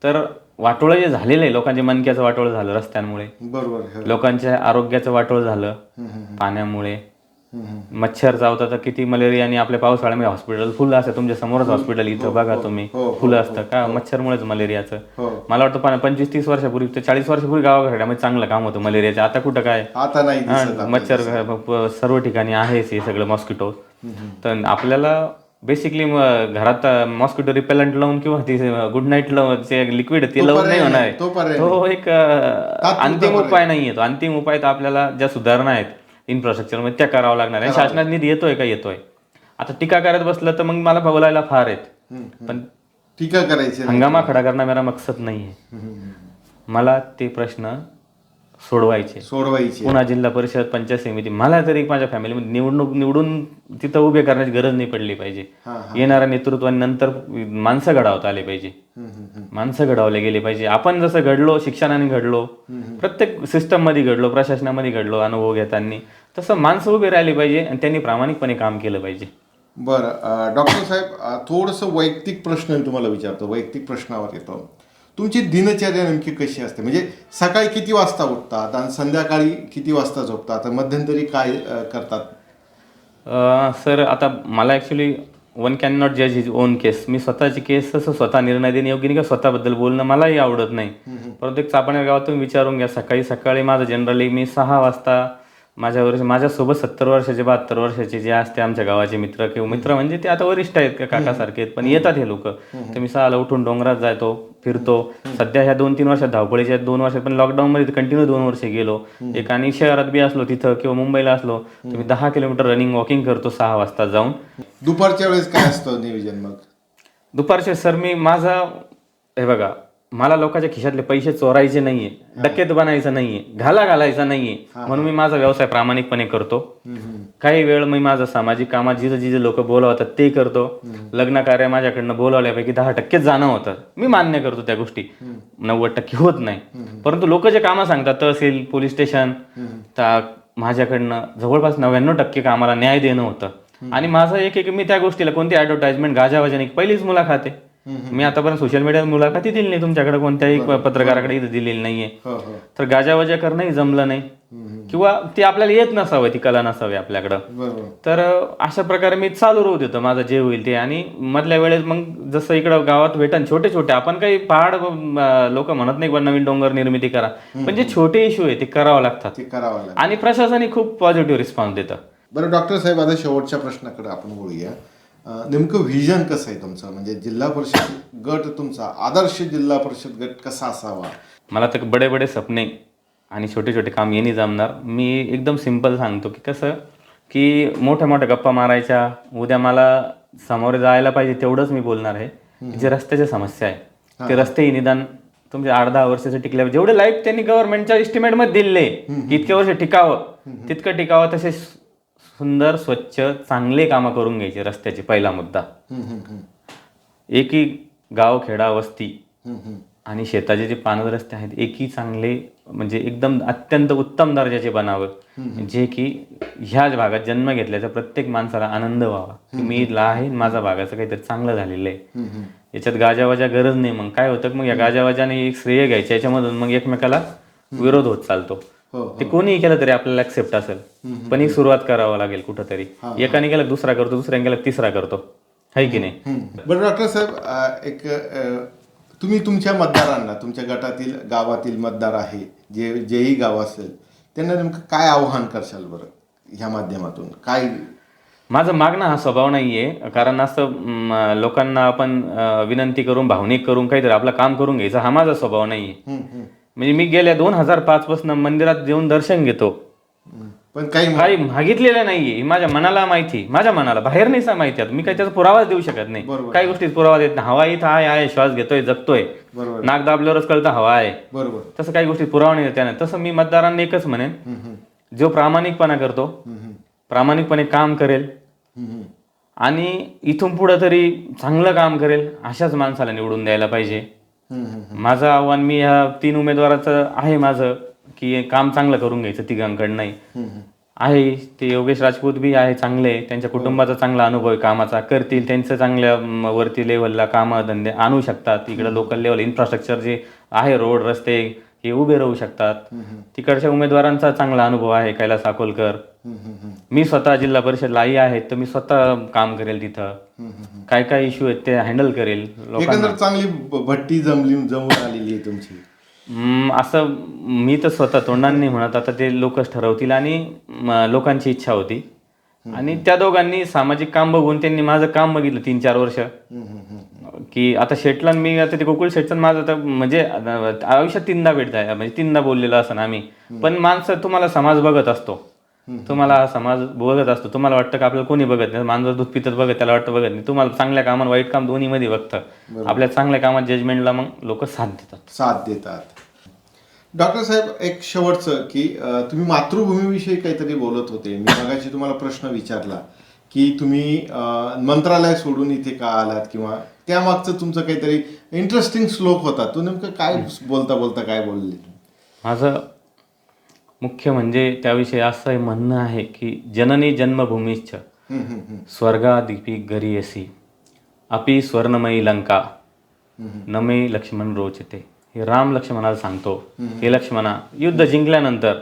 तर वाटोळं जे झालेलं आहे, लोकांचे मनक्याचं वाटोळं झालं रस्त्यांमुळे, बरोबर, लोकांच्या आरोग्याचं वाटोळं झालं पाण्यामुळे. मच्छर चावतात तर किती मलेरिया, आणि आपल्या पावसाळ्यामध्ये हॉस्पिटल फुल असतं. तुमच्या समोरच हॉस्पिटल इथं बघा तुम्ही, फुलं असतं का मच्छरमुळेच मलेरियाचं. मला वाटतं 25-30 वर्षापूर्वी ते 40 वर्षापूर्वी गावाकडे चांगलं काम होतं मलेरियाचं. आता कुठं काय, आता नाही. मच्छर सर्व ठिकाणी आहेच हे सगळं मॉस्किटो. तर आपल्याला बेसिकली घरात मॉस्किटो रिपेलंट लावून किंवा ती गुड नाईट लिक्विड ते लावून नाही होणार. तो एक अंतिम उपाय नाहीये. तो अंतिम उपाय तर आपल्याला ज्या सुधारणा आहेत इन्फ्रास्ट्रक्चरमध्ये त्या करावं लागणार आहे. शासनात निधी येतोय का? येतोय. आता टीका करत बसलं तर मग मला बोलायला फार आहेत, पण टीका करायची, हंगामा खडा करणं मेरा मकसद नाहीये. मला ते प्रश्न सोडवायचे. पुन्हा जिल्हा परिषद, पंचायत समिती, मला तरी माझ्या फॅमिलीमध्ये निवडून तिथं उभे करण्याची गरज नाही पडली पाहिजे. येणाऱ्या नेतृत्वाने नंतर माणसं घडवता आले पाहिजे, माणसं घडवले गेले पाहिजे. आपण जसं घडलो, शिक्षणाने घडलो, प्रत्येक सिस्टम मध्ये घडलो, प्रशासनामध्ये घडलो अनुभव घेताना, तसं माणसं उभे राहिली पाहिजे आणि त्यांनी प्रामाणिकपणे काम केलं पाहिजे. बरं डॉक्टर साहेब, थोडंसं वैयक्तिक प्रश्न तुम्हाला विचारतो. वैयक्तिक प्रश्नावर येतो. तुमची दिनचर्या नेमकी कशी असते? म्हणजे सकाळी किती वाजता उठतात आणि संध्याकाळी किती वाजता झोपतात? मध्यंतरी काय करतात? सर, आता मला ॲक्च्युली वन कॅन नॉट जज हिज ओन केस. मी स्वतःची केस तसं स्वतः निर्णय देणे योग्य नाही, का स्वतःबद्दल बोलणं मलाही आवडत नाही. परंतु एक चापण्या गावातून विचारून घ्या. सकाळी माझं जनरली मी 6 वाजता माझ्यासोबत 70 वर्षाचे 72 वर्षाचे जे असते आमच्या गावाचे मित्र, किंवा मित्र म्हणजे ते आता वरिष्ठ आहेत का काकासारखे आहेत, पण येतात हे लोक. तर मी 6ला उठून डोंगरात जातो, फिरतो. सध्या ह्या 2-3 वर्षात धावपळीच्या 2 वर्षात, पण लॉकडाऊनमध्ये कंटिन्यू 2 वर्ष गेलो. एक आणि शहरात बी असलो तिथं किंवा मुंबईला असलो तर मी 10 किलोमीटर रनिंग वॉकिंग करतो 6 वाजता जाऊन. दुपारच्या वेळेस काय असतं नियोजन? मग दुपारचे सर मी हे बघा, मला लोकांच्या खिशातले पैसे चोरायचे नाहीये, डकेत बनायचं नाहीये, घालायचा नाहीये, म्हणून मी माझा व्यवसाय प्रामाणिकपणे करतो. काही वेळ मी माझं सामाजिक कामात जिथे लोक बोलावतात ते करतो. लग्न कार्य माझ्याकडनं बोलावल्यापैकी 10% जाणं होतं. मी मान्य करतो त्या गोष्टी, 90% होत नाही. परंतु लोक जे कामं सांगतात, तहसील, पोलीस स्टेशन, माझ्याकडनं जवळपास 99% कामाला न्याय देणं होतं. आणि माझं एक मी त्या गोष्टीला कोणती ऍडव्हर्टाइजमेंट गाजावाजाने पहिलीच मुलाखत आहे. मी आतापर्यंत सोशल मीडियावर मुलाखती दिली नाही, तुमच्याकडे कोणत्याही पत्रकाराकडे दिलेली नाहीये. तर गाजावाजा करणंही जमलं नाही. किंवा ती आपल्याला येत नसावं, ती कला नसावी आपल्याकडं. बरोबर. तर अशा प्रकारे मी चालू राहू देतो माझं जे होईल ते. आणि मधल्या वेळेस मग जसं इकडं गावात भेटन छोटे छोटे, आपण काही पहाड लोक म्हणत नाही पण नवीन डोंगर निर्मिती करा, पण जे छोटे इश्यू आहे ते करावं लागतात. ते करावं लागेल. आणि प्रशासनही खूप पॉझिटिव्ह रिस्पॉन्स देतं. बरं डॉक्टर साहेब, आता शेवटच्या प्रश्नाकडे आपण बोलूया. नेमकं व्हिजन कसं आहे तुमचं, म्हणजे जिल्हा परिषद गट तुमचा आदर्श जिल्हा परिषद गट कसा असावा? मला तर बडे बडे सपने आणि छोटे छोटे काम येणे जमणार. मी एकदम सिंपल सांगतो की कसं की मोठ्या मोठ्या गप्पा मारायच्या, उद्या मला सामोरे जायला पाहिजे तेवढंच मी बोलणार आहे. जे रस्त्याच्या समस्या आहे ते रस्तेही निदान तुमचे 8-10 वर्षाचे टिकल्यावर जेवढे लाईफ त्यांनी गव्हर्नमेंटच्या एस्टिमेटमध्ये दिले इतके वर्ष टिकावं, तितकं टिकावं. तसे सुंदर स्वच्छ चांगले कामं करून घ्यायचे रस्त्याचे. पहिला मुद्दा. एकही गाव खेडा वस्ती आणि शेताचे जे पानद रस्ते आहेत एकही चांगले, म्हणजे एकदम अत्यंत उत्तम दर्जाचे बनावं, जे की ह्या भागात जन्म घेतल्याचा प्रत्येक माणसाला आनंद व्हावा की मी इथला आहे, माझा भागाचं काहीतरी चांगलं झालेलं आहे. याच्यात गाजावाजा गरज नाही. मग काय होतं, मग या गाजावाजाने एक श्रेय घ्यायचं, याच्यामधून मग एकमेकाला विरोध होत चालतो. ते कोणीही केलं तरी आपल्याला ऍक्सेप्ट असेल, पण ही सुरुवात करावं लागेल कुठंतरी. एकाने केलं दुसरा करतो, दुसऱ्याने केलं तिसरा करतो, है की नाही? बरं डॉक्टर साहेब, एक तुम्ही तुमच्या मतदारांना, तुमच्या गटातील गावातील मतदार आहे जेही गाव असेल, त्यांना नेमकं काय आव्हान करशाल बरं ह्या माध्यमातून? काय माझं मागणं हा स्वभाव नाहीये, कारण असं लोकांना आपण विनंती करून भावनिक करून काहीतरी आपलं काम करून घ्यायचं हा माझा स्वभाव नाहीये. म्हणजे मी गेल्या 2005 पासून मंदिरात येऊन दर्शन घेतो, पण काही काही मागितलेलं नाहीये. माझ्या मनाला माहिती, माझ्या मनाला बाहेर नाही माहिती. मी काही त्याचा पुरावाच देऊ शकत नाही. काही गोष्टीत पुरावा देत नाही. हवा इथं आहे, श्वास घेतोय, जगतोय, नाक दाबल्यावरच कळतं हवा आहे. बरोबर. तसं काही गोष्टीत पुरावा नाही त्याने. तसं मी मतदारांना एकच म्हणेन, जो प्रामाणिकपणा करतो, प्रामाणिकपणे काम करेल आणि इथून पुढे तरी चांगलं काम करेल, अशाच माणसाला निवडून द्यायला पाहिजे. माझं आव्हान मी ह्या 3 उमेदवाराचं आहे माझं, की काम चांगलं करून घ्यायचं तिघांकडनंही आहे. ते योगेश राजपूत बी आहे चांगले, त्यांच्या कुटुंबाचा चांगला अनुभव आहे कामाचा, करतील. त्यांचं चांगल्या वरती लेवलला कामं धंदे आणू शकतात. इकडे लोकल लेवल इन्फ्रास्ट्रक्चर जे आहे, रोड रस्ते हे उभे राहू शकतात. तिकडच्या उमेदवारांचा चांगला अनुभव आहे. कैलास अकोलकर, मी स्वतः जिल्हा परिषदला आई आहे, तर मी स्वतः काम करेल तिथं. काय काय इश्यू आहेत ते हँडल करेल. एकंदर चांगली भट्टी जमून आलेली आहे तुमची. असं मी तर स्वतः तोंडाने नाही म्हणत, आता ते लोकच ठरवतील. आणि लोकांची इच्छा होती आणि त्या दोघांनी सामाजिक काम बघून त्यांनी माझं काम बघितलं 3-4 वर्ष, की आता शेटला मी आता ते गोकुळ शेटचं माझं तर म्हणजे आयुष्यात 3दा भेट आहे, म्हणजे 3दा बोललेलं असं ना आम्ही. पण माणसं, तुम्हाला समाज बघत असतो, तुम्हाला हा समाज बघत असतो. तुम्हाला वाटतं का आपल्याला कोणी बघत नाही, माणसं दूध पितच बघत, त्याला वाटतं बघत नाही. तुम्हाला चांगल्या कामात वाईट काम दोन्ही मध्ये बघतं. आपल्या चांगल्या कामात जजमेंटला मग लोक साथ देतात. डॉक्टर साहेब, एक शेवटचं की तुम्ही मातृभूमीविषयी काहीतरी बोलत होते. मी मगाशी तुम्हाला प्रश्न विचारला की तुम्ही मंत्रालय सोडून इथे का आलात, किंवा त्यामागचं तुमचं काहीतरी इंटरेस्टिंग श्लोक होता, तो नेमकं काय बोलता काय बोलले? माझं मुख्य म्हणजे त्याविषयी असं म्हणणं आहे की जननी जन्मभूमीश्च स्वर्गादिपी गरीयसी अपि स्वर्णमयी लंका नमे लक्ष्मण रोचते. हे राम लक्ष्मणाला सांगतो, हे लक्ष्मणा, युद्ध जिंकल्यानंतर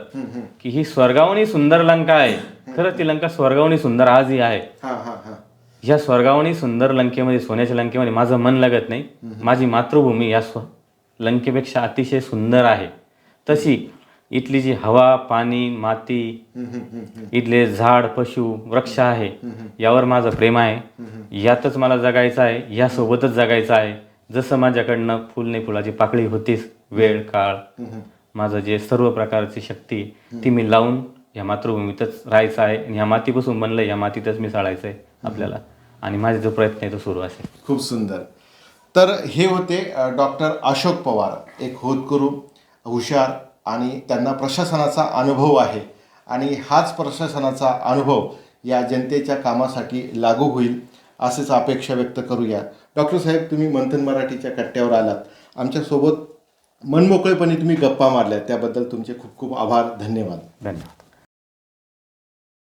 की ही स्वर्गावनी सुंदर लंका आहे. खरंच ती लंका स्वर्गावनी सुंदर आजही आहे. ह्या स्वर्गावनी सुंदर लंकेमध्ये, सोन्याच्या लंकेमध्ये माझं मन लागत नाही. माझी मातृभूमी या लंकेपेक्षा अतिशय सुंदर आहे. तशी इथली जी हवा, पाणी, माती, इथले झाड, पशु, वृक्ष आहे, यावर माझं प्रेम आहे. यातच मला जगायचं आहे, यासोबतच जगायचं आहे. जसं माझ्याकडनं फुल नाही फुलाची पाकळी होतीच, वेळ काळ, माझं जे सर्व प्रकारची शक्ती ती मी लावून या मातृभूमीतच राहायचं आहे. आणि ह्या मातीपासून बनलं, या मातीतच मी चालायचं आहे आपल्याला. आणि माझा जो प्रयत्न आहे तो सुरू असेल. खूप सुंदर. तर हे होते डॉक्टर अशोक पवार, एक होतकरू, हुशार, आणि त्यांना प्रशासनाचा अनुभव आहे. आणि हाच प्रशासनाचा अनुभव या जनतेच्या कामासाठी लागू होईल असेच अपेक्षा व्यक्त करूया. डॉक्टर साहेब, तुम्ही मंथन मराठीच्या कट्ट्यावर आलात, आमच्यासोबत मनमोकळेपणे तुम्ही गप्पा मारल्या, त्याबद्दल तुमचे खूप खूप आभार. धन्यवाद.